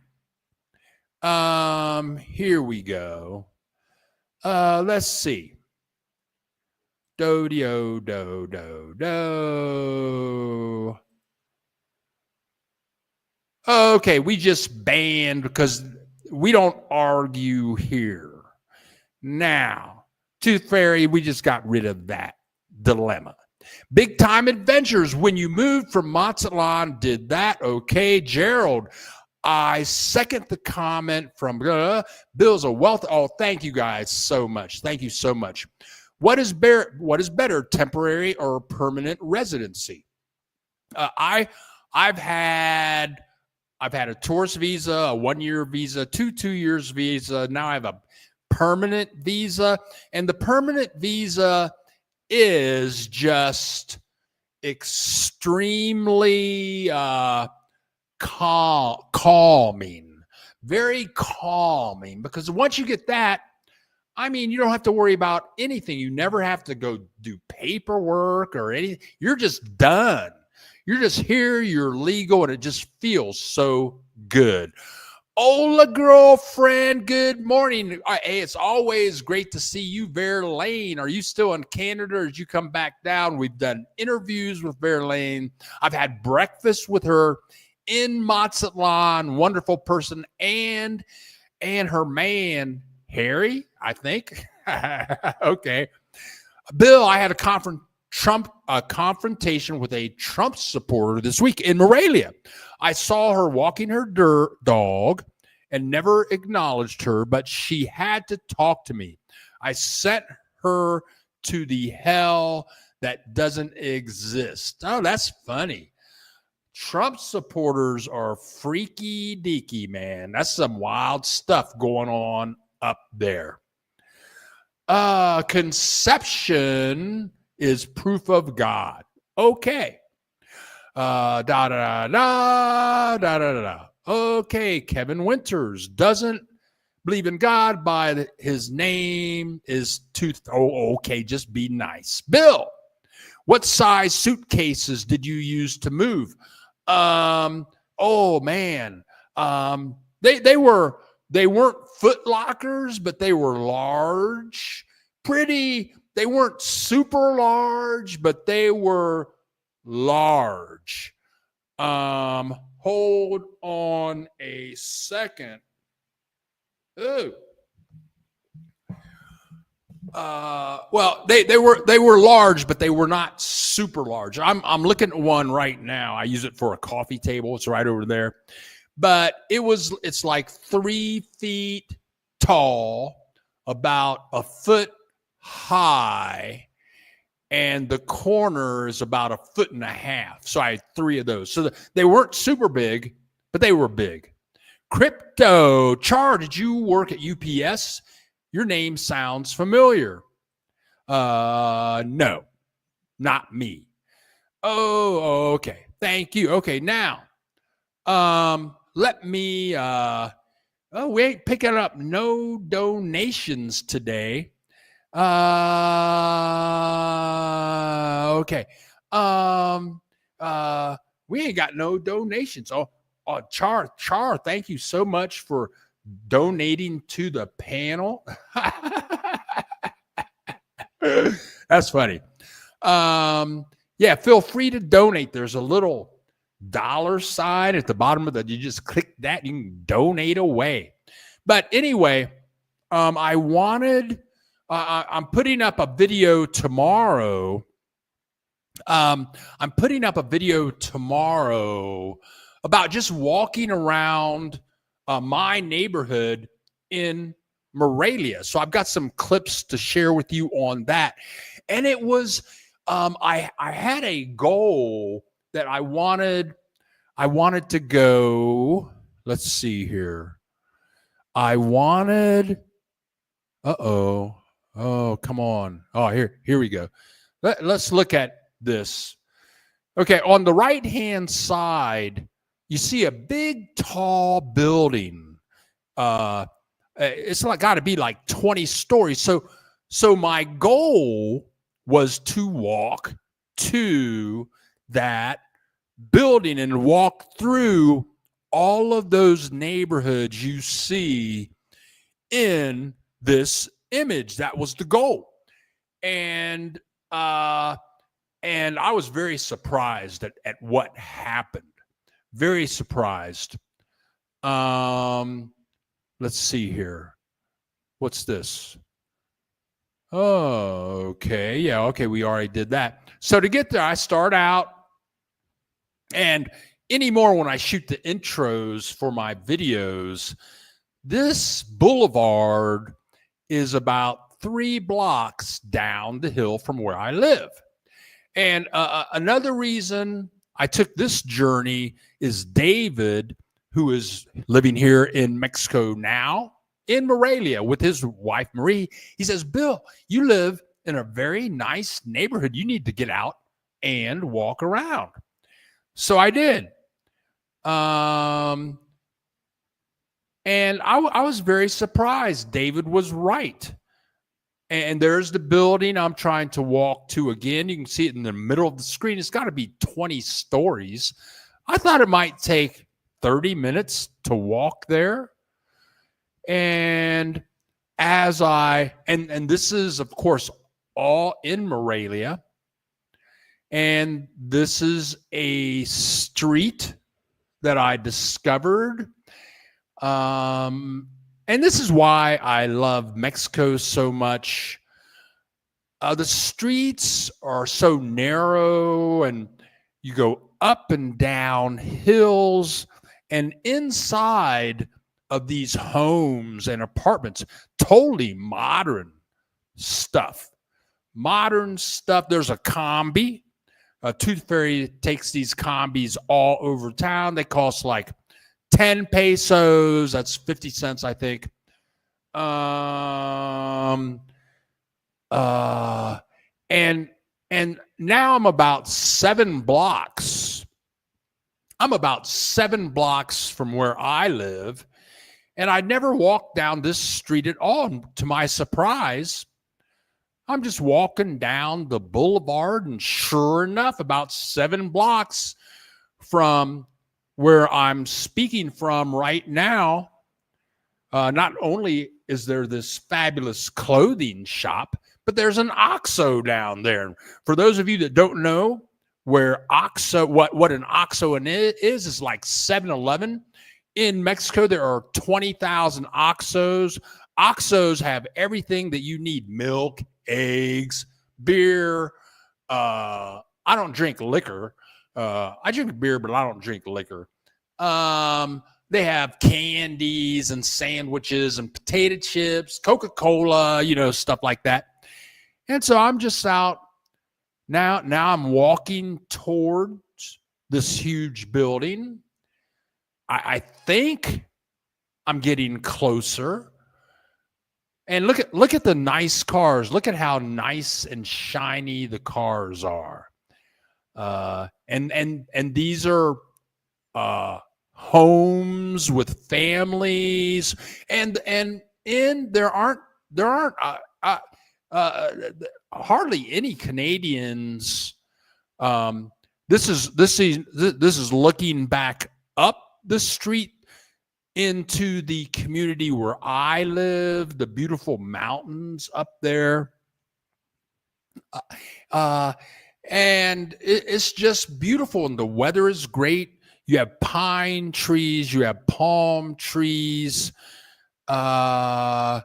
here we go. Let's see. Do. Okay, we just banned because we don't argue here. Now, Tooth Fairy, we just got rid of that dilemma. Big Time Adventures, when you moved from Mazatlan, did that. Okay, Gerald, I second the comment from Bill's a wealth. Oh, thank you guys so much. Thank you so much. What is better, temporary or permanent residency? I've had a tourist visa, a 1-year visa, 2 years visa. Now I have a permanent visa, and the permanent visa is just extremely calming, very calming, because once you get that, I mean, you don't have to worry about anything. You never have to go do paperwork or anything. You're just done. You're just here, you're legal, and it just feels so good. Ola girlfriend, good morning. Hey, it's always great to see you, Verlaine. Are you still in Canada or did you come back down? We've done interviews with Verlaine. I've had breakfast with her in Mazatlan. Wonderful person. And her man, Harry, I think. Okay. Bill, I had a confrontation with a Trump supporter this week in Morelia. I saw her walking her dog and never acknowledged her, but she had to talk to me. I sent her to the hell that doesn't exist. Oh, that's funny. Trump supporters are freaky deaky, man. That's some wild stuff going on up there. Conception is proof of God. Okay. Okay, Kevin Winters doesn't believe in God by his name is Tooth. Oh, okay, just be nice. Bill, what size suitcases did you use to move? Oh man, they weren't foot lockers, but they were large, pretty. They weren't super large, but they were large. Hold on a second. Ooh. Well, they were large, but they were not super large. I'm looking at one right now. I use it for a coffee table. It's right over there. But it's like 3 feet tall, about a foot high, and the corner is about 1.5 feet. So I had 3 of those. So they weren't super big, but they were big. Crypto Char, did you work at UPS? Your name sounds familiar. No, not me. Oh, okay. Thank you. Okay, now, let me. We ain't picking up no donations today. Okay. We ain't got no donations. Oh, Char, thank you so much for donating to the panel. That's funny. Yeah, feel free to donate. There's a little dollar sign at the bottom of the, you just click that, you can donate away. But anyway, I wanted, I'm putting up a video tomorrow. I'm putting up a video tomorrow about just walking around my neighborhood in Morelia. So I've got some clips to share with you on that. And it was, I had a goal that I wanted to go. Let's see here. I wanted. Oh, come on. Oh, here we go. Let's look at this. Okay, on the right-hand side, you see a big, tall building. It's got to be like 20 stories. So my goal was to walk to that building and walk through all of those neighborhoods you see in this image. That was the goal. And I was very surprised at what happened. Very surprised. Let's see here. What's this? Oh, okay. Yeah, okay. We already did that. So to get there, I start out, and anymore when I shoot the intros for my videos, this boulevard is about 3 blocks down the hill from where I live. And another reason I took this journey is David, who is living here in Mexico now, in Morelia with his wife, Marie. He says, Bill, you live in a very nice neighborhood. You need to get out and walk around. So I did. And I was very surprised. David was right. And there's the building I'm trying to walk to again. You can see it in the middle of the screen. It's got to be 20 stories. I thought it might take 30 minutes to walk there. And as and this is, of course, all in Morelia. And this is a street that I discovered. And this is why I love Mexico so much. The streets are so narrow, and you go up and down hills, and inside of these homes and apartments, totally modern stuff. Modern stuff. There's a combi. Tooth Fairy takes these combis all over town. They cost like 10 pesos. That's 50 cents, I think. And now I'm about 7 blocks. I'm about 7 blocks from where I live. And I never walked down this street at all. To my surprise, I'm just walking down the boulevard, and sure enough, about 7 blocks from where I'm speaking from right now, not only is there this fabulous clothing shop, but there's an OXXO down there. For those of you that don't know where OXXO, what an OXXO is like 7-Eleven. In Mexico, there are 20,000 OXXOs. OXXOs have everything that you need: milk, eggs, beer. I don't drink liquor. I drink beer, but I don't drink liquor. They have candies and sandwiches and potato chips, Coca-Cola, stuff like that. And so I'm just out now. Now I'm walking towards this huge building. I think I'm getting closer. And look at the nice cars. Look at how nice and shiny the cars are. And these are homes with families, and there aren't hardly any Canadians. This is looking back up the street into the community where I live, the beautiful mountains up there. and it's just beautiful, and the weather is great. You have pine trees, you have palm trees. I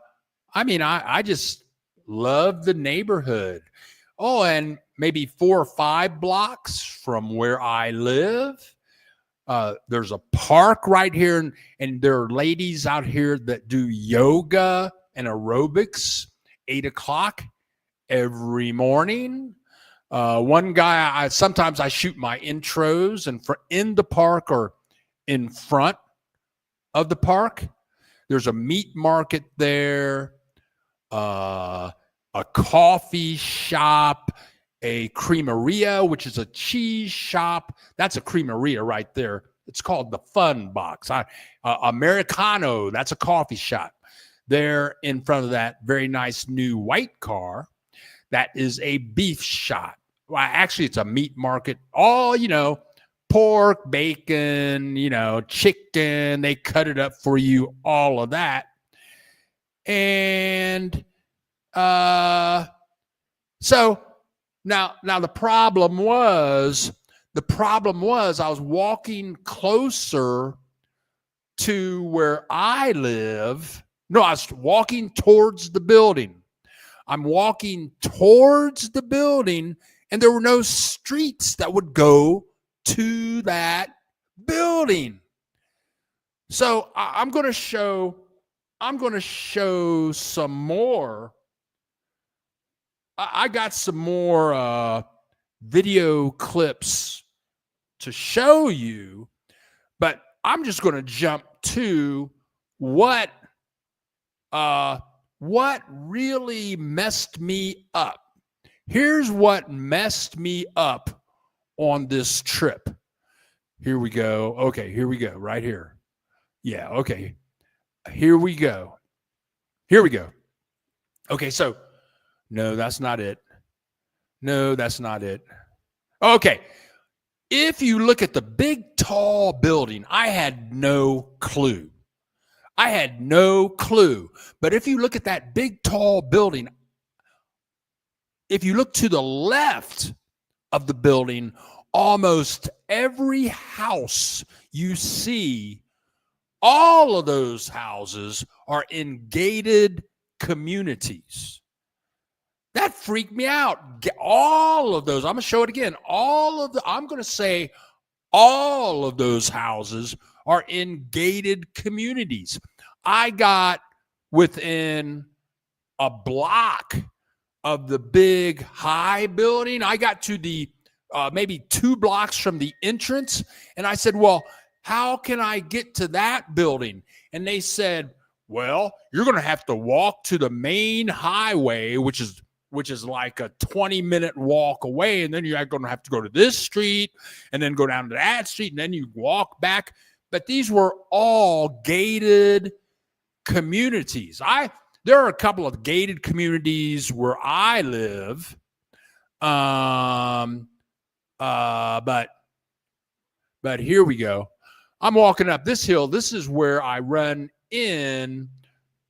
mean, I just love the neighborhood. Oh, and maybe 4 or 5 blocks from where I live, there's a park right here, and there are ladies out here that do yoga and aerobics 8 o'clock every morning. One guy, sometimes I shoot my intros and in the park or in front of the park. There's a meat market there, a coffee shop, a creameria, which is a cheese shop. That's a creameria right there. It's called the Fun Box. Americano, that's a coffee shop. There in front of that very nice new white car, that is a beef shop. Well, actually, it's a meat market. All, pork, bacon, chicken. They cut it up for you, all of that. And so now the problem was I was walking closer to where I live. No, I was walking towards the building. I'm walking towards the building, and there were no streets that would go to that building. So I'm going to show some more. I got some more video clips to show you, but I'm just going to jump to what really messed me up. Here's what messed me up on this trip. Here we go. Okay, here we go. Right here. Yeah, okay. Here we go. Okay, so no, that's not it. Okay. If you look at the big, tall building, I had no clue. But if you look at that big, tall building, if you look to the left of the building, almost every house you see, all of those houses are in gated communities. That freaked me out. All of those, I'm going to show it again. I'm going to say all of those houses are in gated communities. I got within a block of the big high building. I got to the maybe 2 blocks from the entrance, and I said, well, how can I get to that building? And they said, well, you're going to have to walk to the main highway, which is like a 20-minute walk away, and then you're going to have to go to this street and then go down to that street, and then you walk back. But these were all gated communities. There are a couple of gated communities where I live, but here we go. I'm walking up this hill. This is where I run in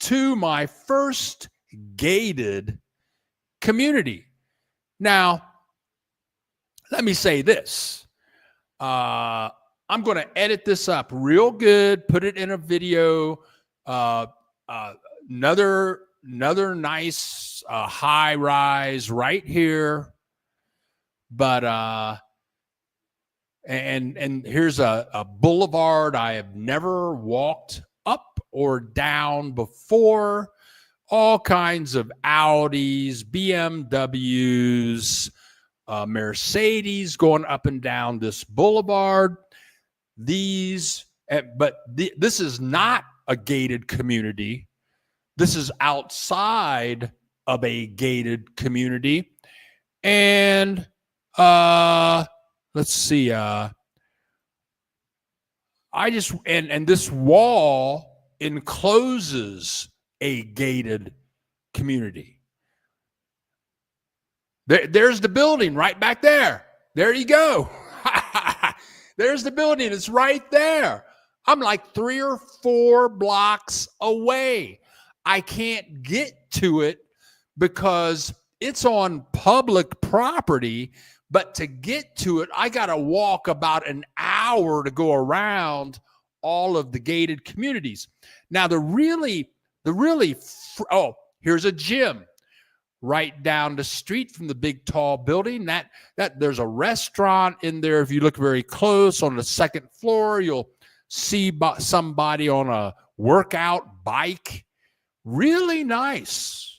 to my first gated community. Now, let me say this. I'm going to edit this up real good, put it in a video. Another nice high rise right here. But and here's a boulevard I have never walked up or down before. All kinds of Audis, BMWs, Mercedes going up and down this boulevard. This is not a gated community. This is outside of a gated community. And let's see. And this wall encloses a gated community. There's the building right back there. There you go. There's the building. It's right there. I'm like 3 or 4 blocks away. I can't get to it because it's on public property, But to get to it, I got to walk about an hour to go around all of the gated communities. Now, here's a gym right down the street from the big tall building. That there's a restaurant in there. If you look very close on the second floor, you'll see somebody on a workout bike. Really nice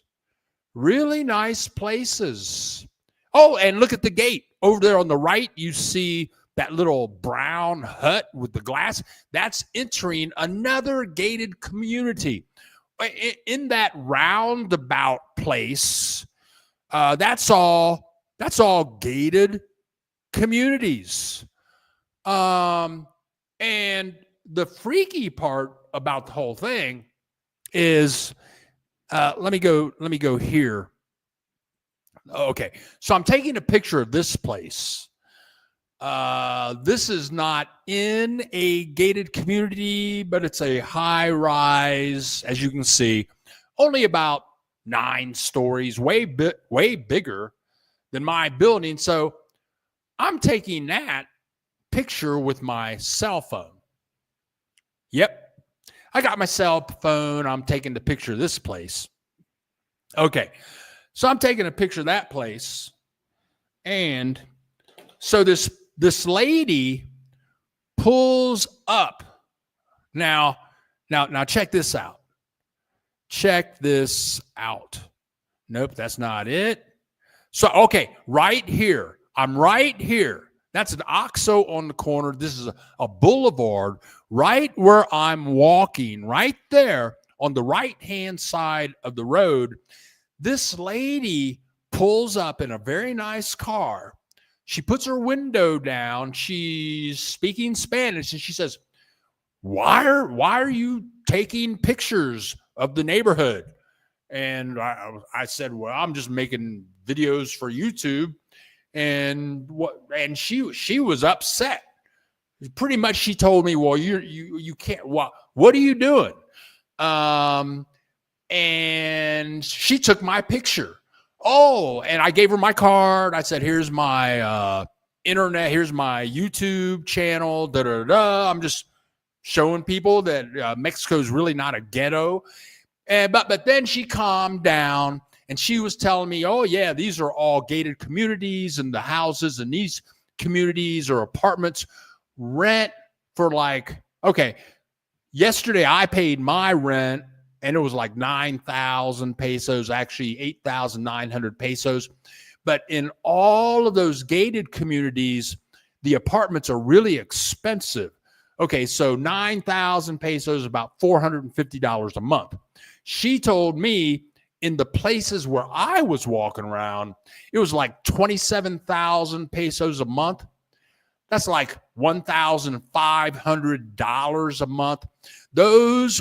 places. Oh, and look at the gate over there on the right. You see that little brown hut with the glass. That's entering another gated community. In that roundabout place, that's all gated communities. And the freaky part about the whole thing is, let me go here. Okay, so I'm taking a picture of this place. This is not in a gated community, but it's a high rise, as you can see, only about 9 stories, way bigger than my building. So I'm taking that picture with my cell phone. Yep, I got my cell phone. I'm taking the picture of this place. Okay, so I'm taking a picture of that place, and so this lady pulls up. Now check this out. Check this out. Nope, that's not it. So, okay, right here. I'm right here. That's an OXXO on the corner. This is a boulevard right where I'm walking, right there on the right-hand side of the road. This lady pulls up in a very nice car. She puts her window down. She's speaking Spanish, and she says, why are you taking pictures of the neighborhood? And I said, well, I'm just making videos for YouTube. And she was upset. Pretty much she told me, well, you can't, what are you doing? And she took my picture. Oh, and I gave her my card. I said, here's my internet. Here's my YouTube channel. I'm just showing people that Mexico is really not a ghetto. But then she calmed down, and she was telling me, oh, yeah, these are all gated communities, and the houses in these communities or apartments rent for okay, yesterday I paid my rent, and it was like 9,000 pesos, actually 8,900 pesos. But in all of those gated communities, the apartments are really expensive. Okay, so 9,000 pesos, about $450 a month. She told me in the places where I was walking around, it was like 27,000 pesos a month. That's like $1,500 a month.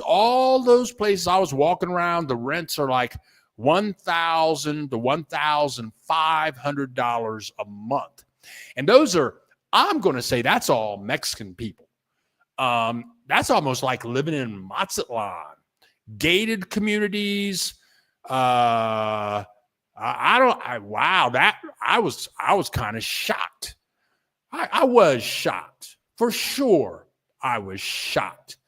All those places I was walking around, the rents are like $1,000 to $1,500 a month. And those are, I'm going to say that's all Mexican people. That's almost like living in Mazatlan. Gated communities. I was kind of shocked. I was shocked. For sure, I was shocked.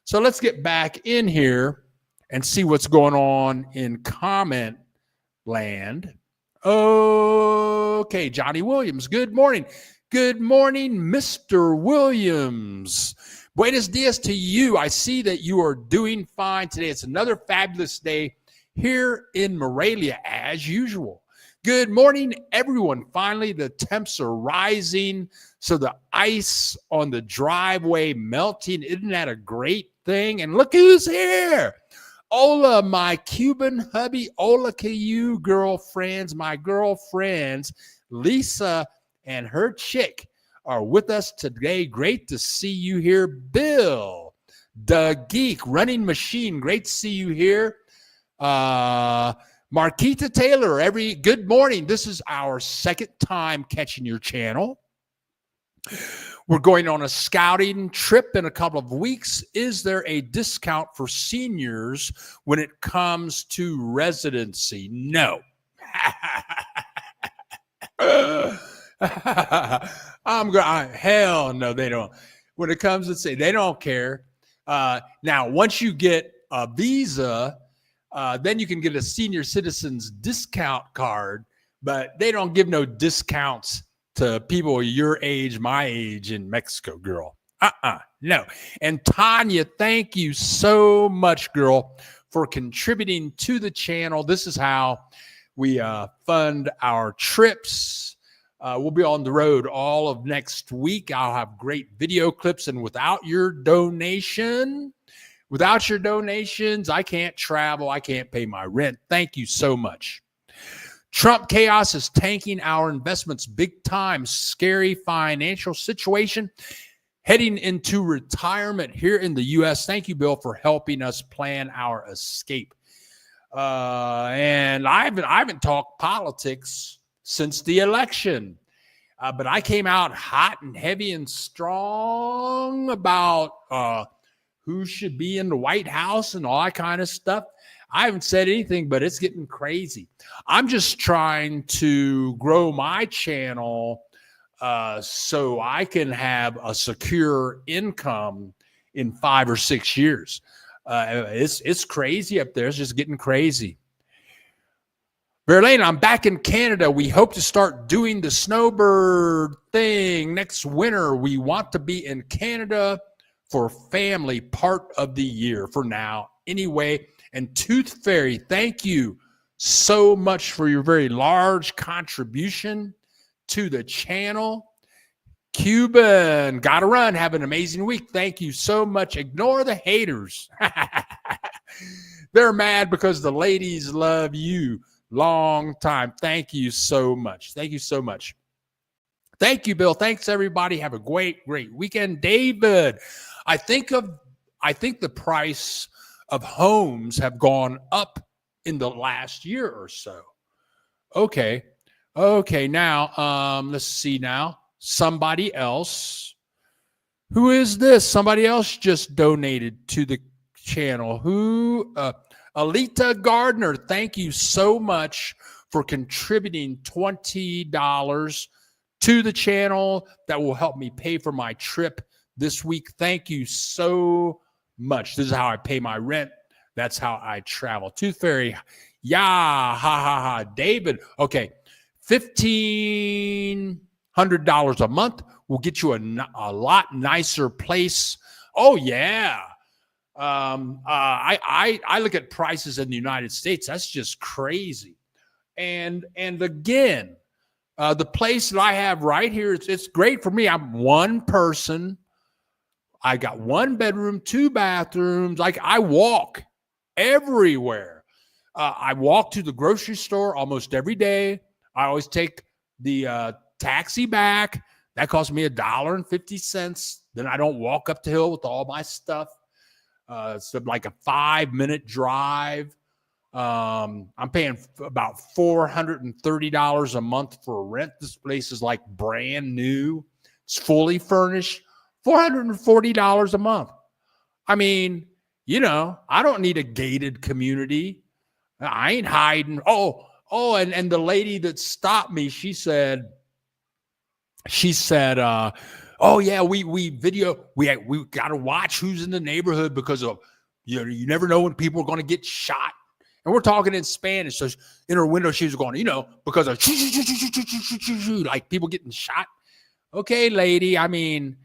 So let's get back in here and see what's going on in comment land. Okay, Johnny Williams, good morning. Good morning, Mr. Williams. Buenos dias to you. I see that you are doing fine today. It's another fabulous day here in Morelia, as usual. Good morning, everyone. Finally, the temps are rising, so the ice on the driveway melting. Isn't that a great thing? And look who's here. Hola, my Cuban hubby. Hola to you, girlfriends. My girlfriends, Lisa and her chick, are with us today. Great to see you here. Bill, the Geek, running machine. Great to see you here. Marquita Taylor, good morning. This is our second time catching your channel. We're going on a scouting trip in a couple of weeks. Is there a discount for seniors when it comes to residency? No. I'm going. Hell no, they don't. When it comes to say, they don't care. Now, once you get a visa, then you can get a senior citizens discount card, but they don't give no discounts to people your age, my age in Mexico, girl. No. And Tanya, thank you so much, girl, for contributing to the channel. This is how we fund our trips. We'll be on the road all of next week. I'll have great video clips, and without your donations, I can't travel. I can't pay my rent. Thank you so much. Trump chaos is tanking our investments big time. Scary financial situation. Heading into retirement here in the U.S. Thank you, Bill, for helping us plan our escape. And I haven't talked politics since the election, but I came out hot and heavy and strong about who should be in the White House and all that kind of stuff. I haven't said anything, but it's getting crazy. I'm just trying to grow my channel so I can have a secure income in 5 or 6 years. It's crazy up there. It's just getting crazy. Verlaine, I'm back in Canada. We hope to start doing the snowbird thing next winter. We want to be in Canada for family part of the year for now. Anyway, and Tooth Fairy, thank you so much for your very large contribution to the channel. Cuban, gotta run. Have an amazing week. Thank you so much. Ignore the haters. They're mad because the ladies love you. Long time. Thank you so much. Thank you so much. Thank you, Bill. Thanks, everybody. Have a great weekend. David, I think the price of homes have gone up in the last year or so. Okay. Now, let's see now. Somebody else. Who is this? Somebody else just donated to the channel. Who? Alita Gardner, thank you so much for contributing $20 to the channel. That will help me pay for my trip this week. Thank you so much. This is how I pay my rent. That's how I travel. Tooth Fairy, yeah, ha. David, okay, $1,500 a month will get you a lot nicer place. Oh yeah. I look at prices in the United States. That's just crazy. And again, the place that I have right here, it's great for me. I'm one person. I got 1 bedroom, 2 bathrooms. Like, I walk everywhere. I walk to the grocery store almost every day. I always take the taxi back. That costs me $1.50. Then I don't walk up the hill with all my stuff. It's like a 5-minute drive. I'm paying about $430 a month for rent. This place is like brand new. It's fully furnished. $440 a month. I mean, I don't need a gated community. I ain't hiding. Oh, and the lady that stopped me, she said, oh yeah, we got to watch who's in the neighborhood because of you never know when people are going to get shot. And we're talking in Spanish, so in her window she was going, because of like people getting shot. Okay, lady. I mean,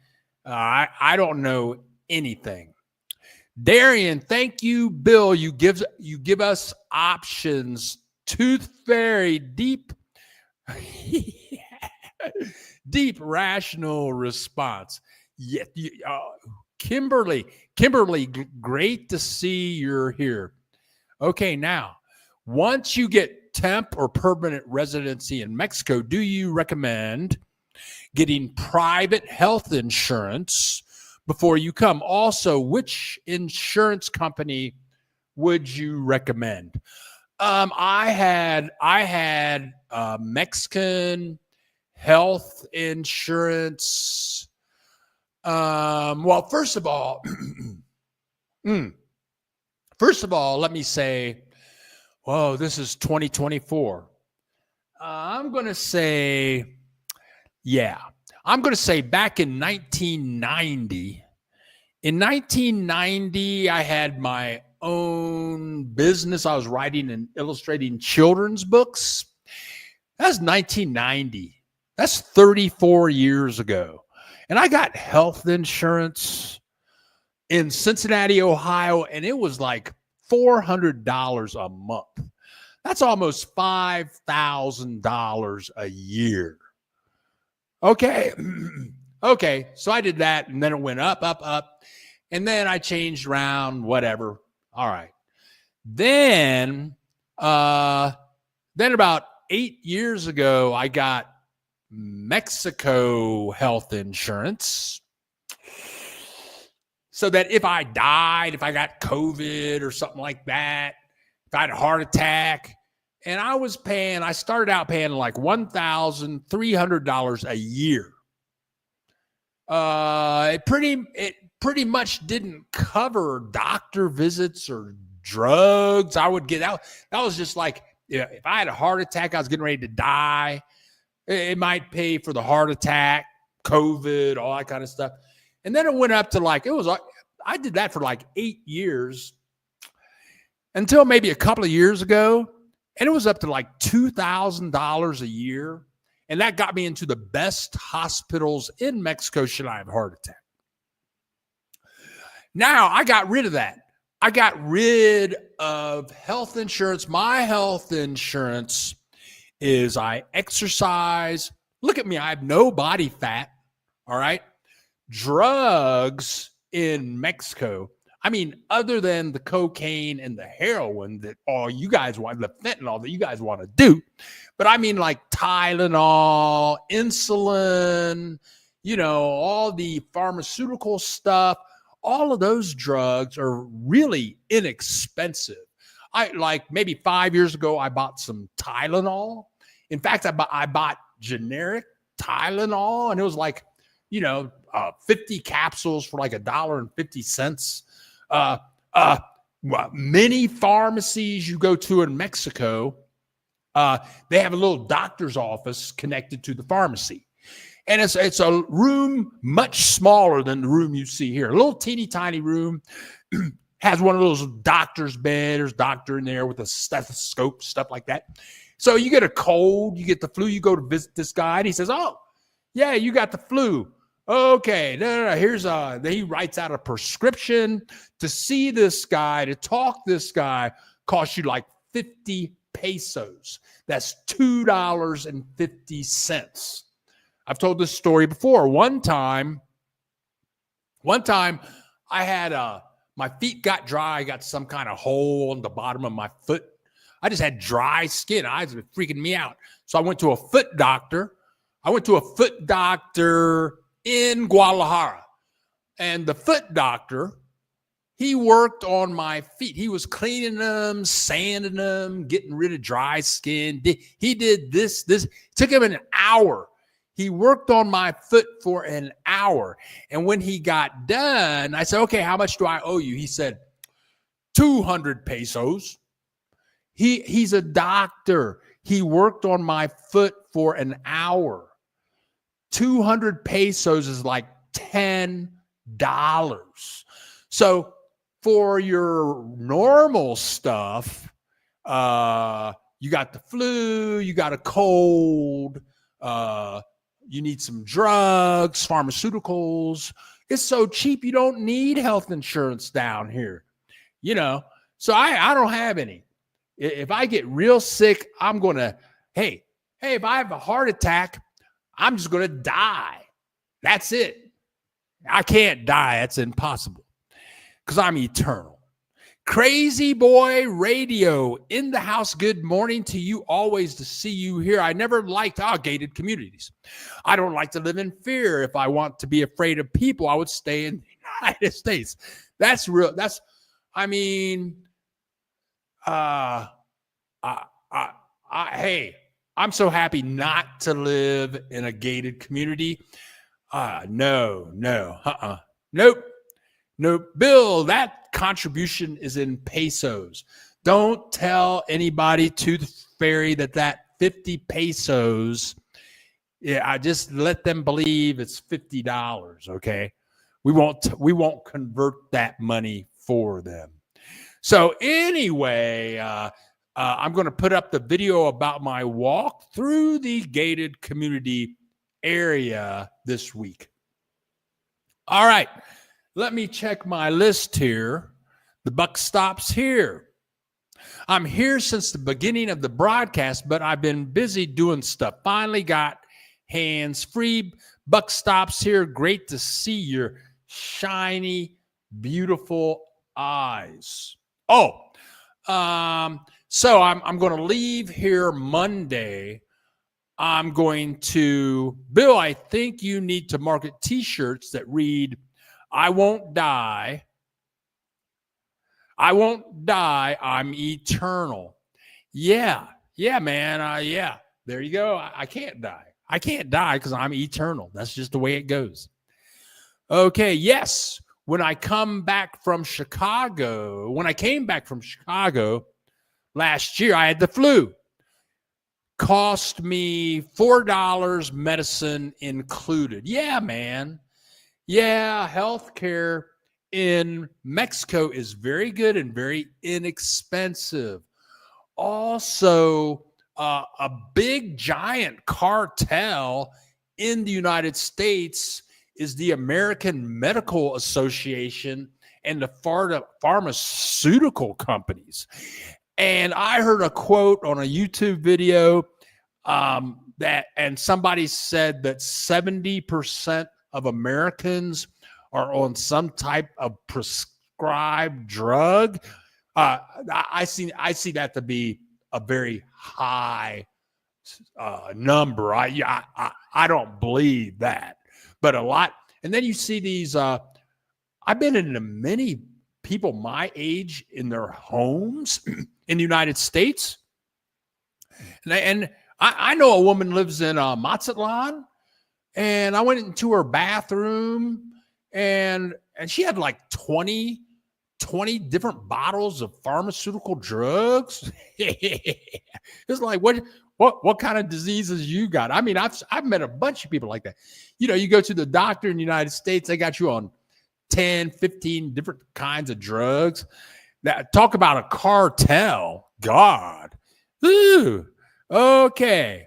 I don't know anything. Darian, thank you, Bill. You give us options. Tooth Fairy, deep. Deep rational response. Yeah, Kimberly, great to see you're here. Okay, now, once you get temp or permanent residency in Mexico, do you recommend getting private health insurance before you come? Also, which insurance company would you recommend? I had Mexican health insurance. Well, first of all, let me say, whoa, this is 2024. I'm going to say, Yeah. I'm going to say back in 1990. In 1990, I had my own business. I was writing and illustrating children's books. That's 1990. That's 34 years ago. And I got health insurance in Cincinnati, Ohio, and it was like $400 a month. That's almost $5,000 a year. Okay. Okay. So I did that, and then it went up, up, up. And then I changed around, whatever. All right. Then about 8 years ago, I got Mexico health insurance. So that if I died, if I got COVID or something like that, if I had a heart attack, and I started out paying like $1,300 a year. It pretty much didn't cover doctor visits or drugs. I would get out. That was just like, if I had a heart attack, I was getting ready to die. It might pay for the heart attack, COVID, all that kind of stuff. And then it went up to I did that for like 8 years until maybe a couple of years ago. And it was up to like $2,000 a year. And that got me into the best hospitals in Mexico should I have a heart attack. Now I got rid of that. I got rid of health insurance. My health insurance is I exercise. Look at me. I have no body fat. All right. Drugs in Mexico. I mean, other than the cocaine and the heroin that all you guys want, the fentanyl that you guys want to do. But I mean like Tylenol, insulin, all the pharmaceutical stuff. All of those drugs are really inexpensive. Maybe 5 years ago, I bought some Tylenol. In fact, I bought generic Tylenol, and it was like, 50 capsules for like $1.50. Many pharmacies you go to in Mexico, they have a little doctor's office connected to the pharmacy. And it's a room much smaller than the room you see here. A little teeny tiny room, has one of those doctor's beds. There's a doctor in there with a stethoscope, stuff like that. So you get a cold, you get the flu, you go to visit this guy, and he says, "Oh, yeah, you got the flu. Okay, no. He writes out a prescription to see this guy, to talk this guy, costs you like 50 pesos. That's $2.50. I've told this story before. One time I had my feet got dry. I got some kind of hole on the bottom of my foot. I just had dry skin. Eyes were freaking me out. So I went to a foot doctor. In Guadalajara. And the foot doctor, he worked on my feet. He was cleaning them, sanding them, getting rid of dry skin. He did this. It took him an hour. He worked on my foot for an hour. And when he got done, I said, "Okay, how much do I owe you?" He said, 200 pesos. He's a doctor. He worked on my foot for an hour. 200 pesos is like $10. So for your normal stuff, you got the flu, you got a cold, you need some drugs, pharmaceuticals. It's so cheap, you don't need health insurance down here. So I don't have any. If I get real sick, I'm going to, hey, if I have a heart attack, I'm just going to die. That's it. I can't die. That's impossible because I'm eternal. Crazy Boy Radio in the house. Good morning to you. Always to see you here. I never liked gated communities. I don't like to live in fear. If I want to be afraid of people, I would stay in the United States. That's real. Hey, I'm so happy not to live in a gated community. Nope. Bill, that contribution is in pesos. Don't tell anybody to the ferry that 50 pesos Yeah, I just let them believe it's $50. Okay, we won't convert that money for them. So anyway, I'm going to put up the video about my walk through the gated community area this week. All right, let me check my list here. The buck stops here. I'm here since the beginning of the broadcast, but I've been busy doing stuff. Finally got hands free. Buck stops here. Great to see your shiny, beautiful eyes. Oh, so I'm going to leave here Monday. I'm going to, Bill, I think you need to market t-shirts that read, I won't die. I won't die. I'm eternal. Yeah, man. Yeah, there you go. I can't die. I can't die because I'm eternal. That's just the way it goes. Okay, yes. When I came back from Chicago last year, I had the flu. Cost me $4, medicine included. Yeah, man. Yeah, healthcare in Mexico is very good and very inexpensive. Also, a big giant cartel in the United States is the American Medical Association and the pharmaceutical companies. And I heard a quote on a YouTube video and somebody said that 70% of Americans are on some type of prescribed drug. I see that to be a very high number. I don't believe that, but a lot. And then you see these. I've been into many people my age in their homes in the United States, and I know a woman lives in Mazatlan, and I went into her bathroom, and she had like 20 different bottles of pharmaceutical drugs. It's like, what kind of diseases you got? I mean, I've met a bunch of people like that. You know, you go to the doctor in the United States, they got you on 10, 15 different kinds of drugs. Now, talk about a cartel. God. Ooh. Okay.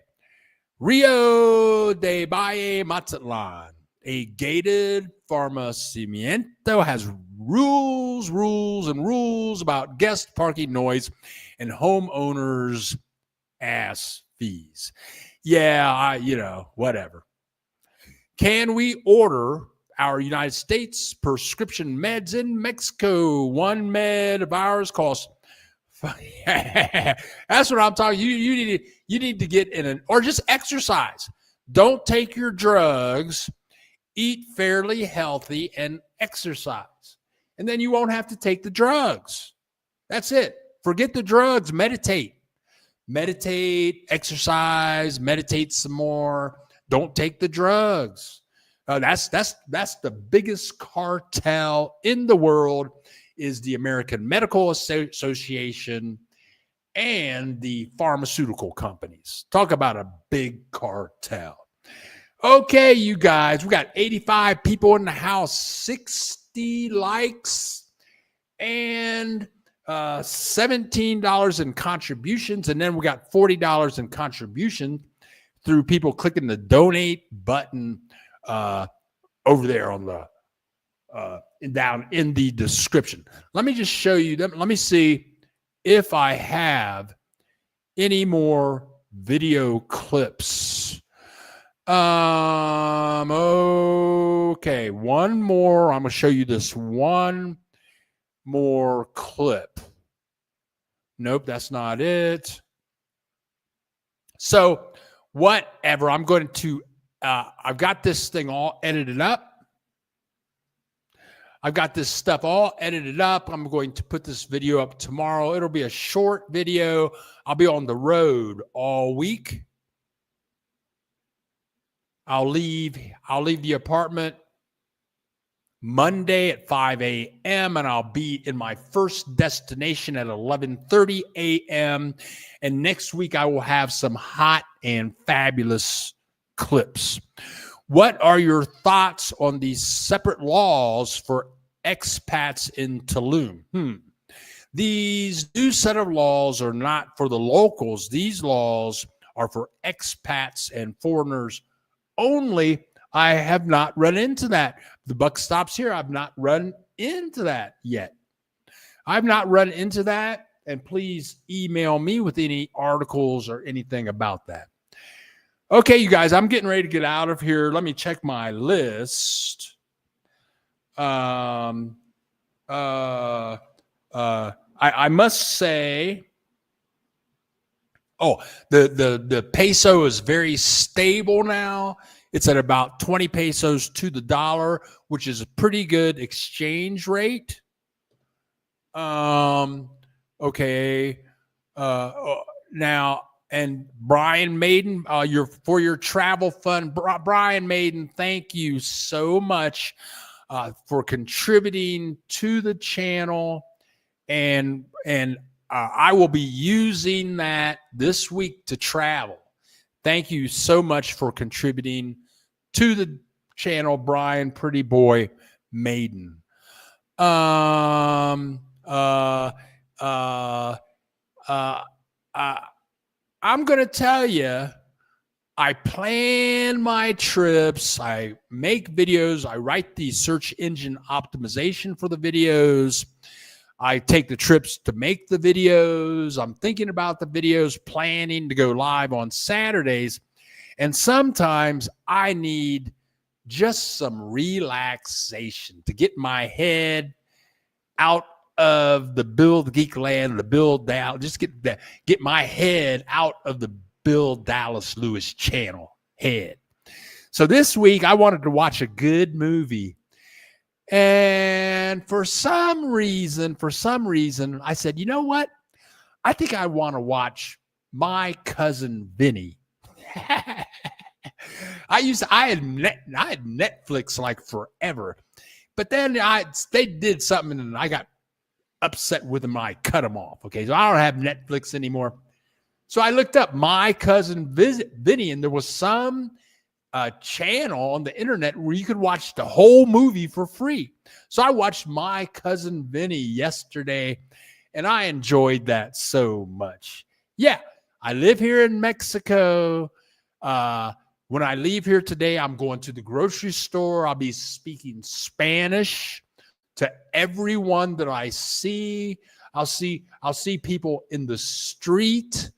Rio de Valle, Mazatlan. A gated farmacimiento has rules about guest parking noise and homeowners ass fees. Yeah, whatever. Can we order our United States prescription meds in Mexico? One med of ours costs. That's what I'm talking. You need to get in or just exercise. Don't take your drugs. Eat fairly healthy and exercise. And then you won't have to take the drugs. That's it. Forget the drugs. Meditate, exercise, meditate some more. Don't take the drugs. That's the biggest cartel in the world is the American Medical Association and the pharmaceutical companies. Talk about a big cartel. Okay, you guys, we got 85 people in the house, 60 likes, and $17 in contributions. And then we got $40 in contribution through people clicking the donate button over there on the down in the description. Let me just show you them. Let me see if I have any more video clips. Okay, one more. I'm going to show you this one more clip. Nope, that's not it. So, whatever. I'm going to, I've got this thing all edited up. I've got this stuff all edited up. I'm going to put this video up tomorrow. It'll be a short video. I'll be on the road all week. I'll leave the apartment Monday at 5 a.m. and I'll be in my first destination at 11:30 a.m. And next week I will have some hot and fabulous clips. What are your thoughts on these separate laws for expats in Tulum? These new set of laws are not for the locals. These laws are for expats and foreigners only. I have not run into that. The buck stops here. I've not run into that yet. I've not run into that. And please email me with any articles or anything about that. Okay, you guys, I'm getting ready to get out of here. Let me check my list. I must say, the peso is very stable now. It's at about 20 pesos to the dollar, which is a pretty good exchange rate. Okay. Now, and Brian Maiden, for your travel fund, Brian Maiden, thank you so much for contributing to the channel, and I will be using that this week to travel. Thank you so much for contributing to the channel, Brian, pretty boy Maiden. I'm going to tell you, I plan my trips. I make videos. I write the search engine optimization for the videos. I take the trips to make the videos. I'm thinking about the videos, planning to go live on Saturdays. And sometimes I need just some relaxation to get my head out of the Bill the Geek land, the Bill Dallas, just get my head out of the Bill Dallas Lewis channel head. So this week I wanted to watch a good movie. And for some reason, I said, you know what? I think I want to watch My Cousin Vinny. I had Netflix like forever, but then they did something and I got upset with them. I cut them off. Okay, so I don't have Netflix anymore. So I looked up My Cousin Vinny, and there was some channel on the internet where you could watch the whole movie for free. So I watched My Cousin Vinny yesterday, and I enjoyed that so much. Yeah, I live here in Mexico. When I leave here today, I'm going to the grocery store. I'll be speaking Spanish to everyone that I see. I'll see people in the street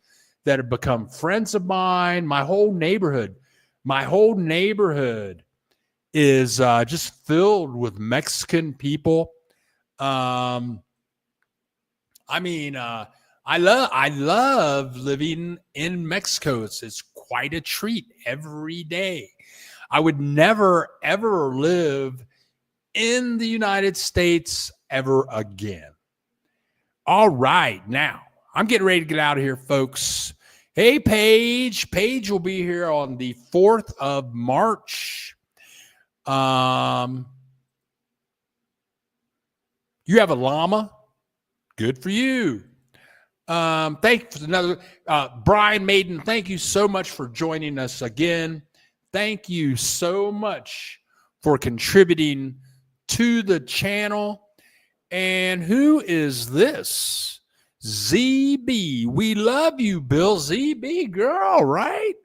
that have become friends of mine. My whole neighborhood is just filled with Mexican people. I love living in Mexico. It's quite a treat every day. I would never, ever live in the United States ever again. All right, now I'm getting ready to get out of here, folks. Hey, Paige. Paige will be here on the 4th of March. You have a llama? Good for you. Thanks for another Brian Maiden. Thank you so much for joining us again. Thank you so much for contributing to the channel. And who is this? ZB. We love you, Bill. ZB, girl, right?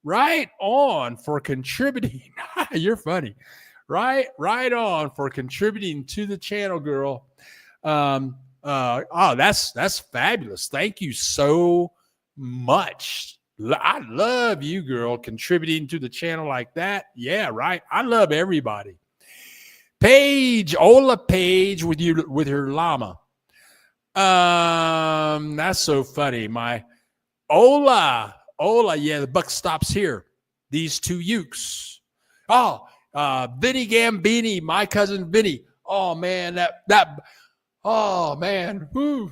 Right on for contributing. You're funny. Right on for contributing to the channel, girl. That's fabulous. Thank you so much. I love you, girl, contributing to the channel like that. Yeah, right. I love everybody. Paige, Ola Paige with her llama. That's so funny. My Ola, yeah, the buck stops here. These two ukes. Vinny Gambini, My Cousin Vinny. Oh man, oh man. Whew.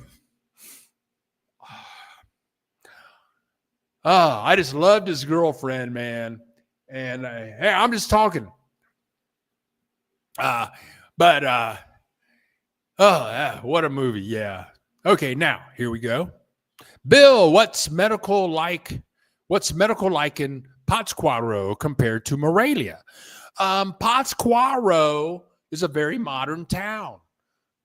I just loved his girlfriend, man. And hey, I'm just talking. What a movie. Yeah. Okay, now here we go. Bill, what's medical like in Pátzcuaro compared to Morelia? Pátzcuaro is a very modern town.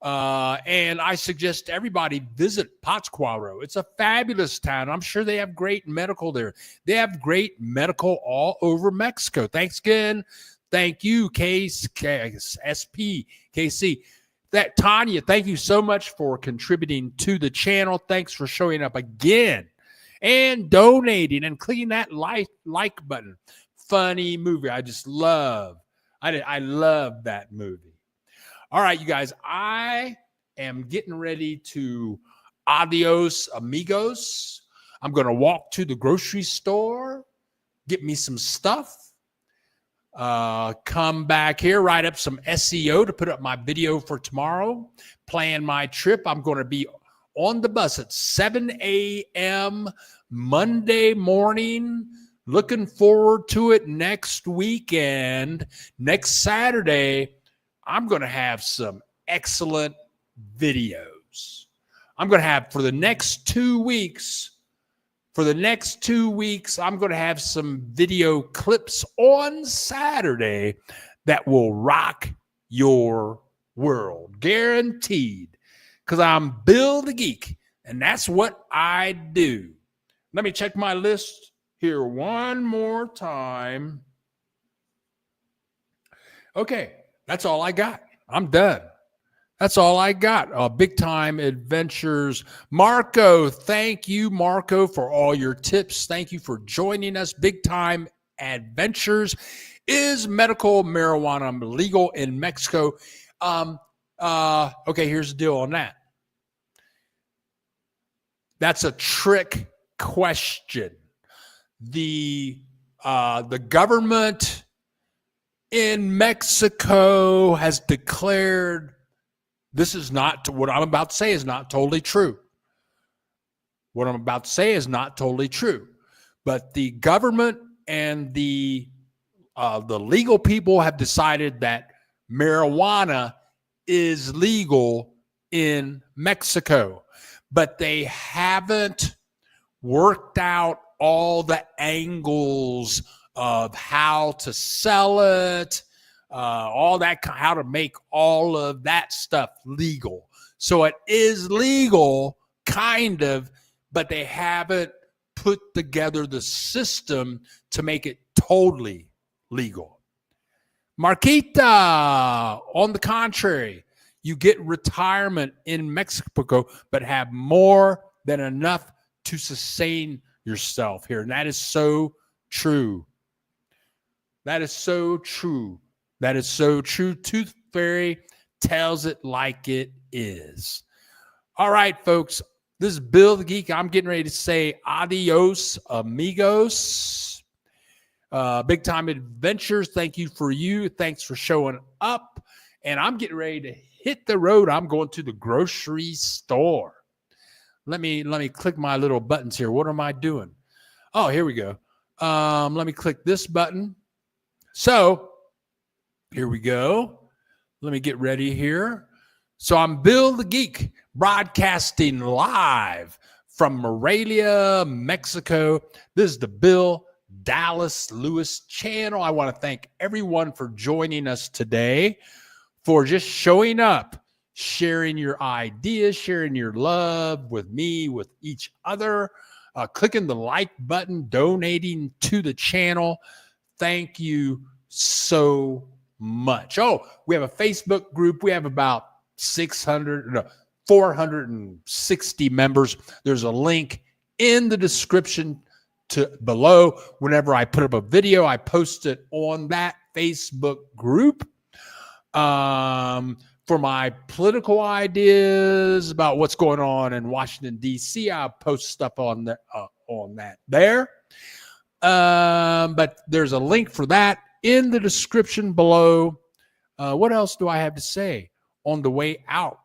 And I suggest everybody visit Pátzcuaro. It's a fabulous town. I'm sure they have great medical there. They have great medical all over Mexico. Thanks again. Thank you, SP, KC. That Tanya, thank you so much for contributing to the channel. Thanks for showing up again and donating and clicking that like button. Funny movie. I just love. I love that movie. All right, you guys, I am getting ready to adios, amigos. I'm going to walk to the grocery store, get me some stuff, come back here, write up some SEO to put up my video for tomorrow, plan my trip. I'm going to be on the bus at 7 a.m. Monday morning. Looking forward to it next weekend. Next Saturday, I'm going to have some excellent videos. I'm going to have for the next 2 weeks. For the next 2 weeks, I'm going to have some video clips on Saturday that will rock your world. Guaranteed. Because I'm Bill the Geek, and that's what I do. Let me check my list here one more time. Okay, that's all I got. I'm done. That's all I got. Big Time Adventures. Marco, thank you, Marco, for all your tips. Thank you for joining us. Big Time Adventures. Is medical marijuana legal in Mexico? Okay, here's the deal on that. That's a trick question. The government in Mexico has declared this is not what I'm about to say is not totally true. What I'm about to say is not totally true. But the government and the legal people have decided that marijuana is legal in Mexico, but they haven't worked out all the angles of how to sell it, all that, how to make all of that stuff legal. So it is legal, kind of, but they haven't put together the system to make it totally legal. Marquita, on the contrary, you get retirement in Mexico, but have more than enough to sustain yourself here. And that is so true. That is so true. That is so true. Tooth Fairy tells it like it is. All right, folks. This is Bill the Geek. I'm getting ready to say adios, amigos. Big Time Adventures. Thank you for you. Thanks for showing up. And I'm getting ready to hit the road. I'm going to the grocery store. Let me click my little buttons here. What am I doing? Oh, here we go. Let me click this button. So here we go. Let me get ready here. So I'm Bill the Geek, broadcasting live from Morelia, Mexico. This is the Bill Dallas Lewis channel. I want to thank everyone for joining us today, for just showing up, sharing your ideas, sharing your love with me, with each other, clicking the like button, donating to the channel. Thank you so much. Oh, we have a Facebook group. We have about 460 members. There's a link in the description below. Whenever I put up a video, I post it on that Facebook group. For my political ideas about what's going on in Washington, D.C., I'll post stuff on that there. But there's a link for that in the description below. What else do I have to say on the way out?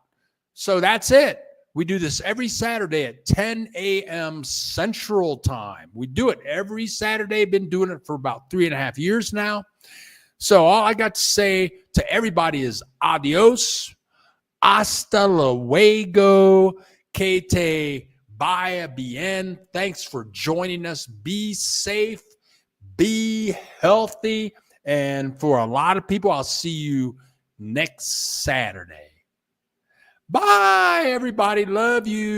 So that's it. We do this every Saturday at 10 a.m. Central Time. We do it every Saturday. Been doing it for about 3.5 years now. So all I got to say to everybody is adios, hasta luego, que te vaya bien. Thanks for joining us. Be safe. Be healthy. And for a lot of people, I'll see you next Saturday. Bye, everybody. Love you.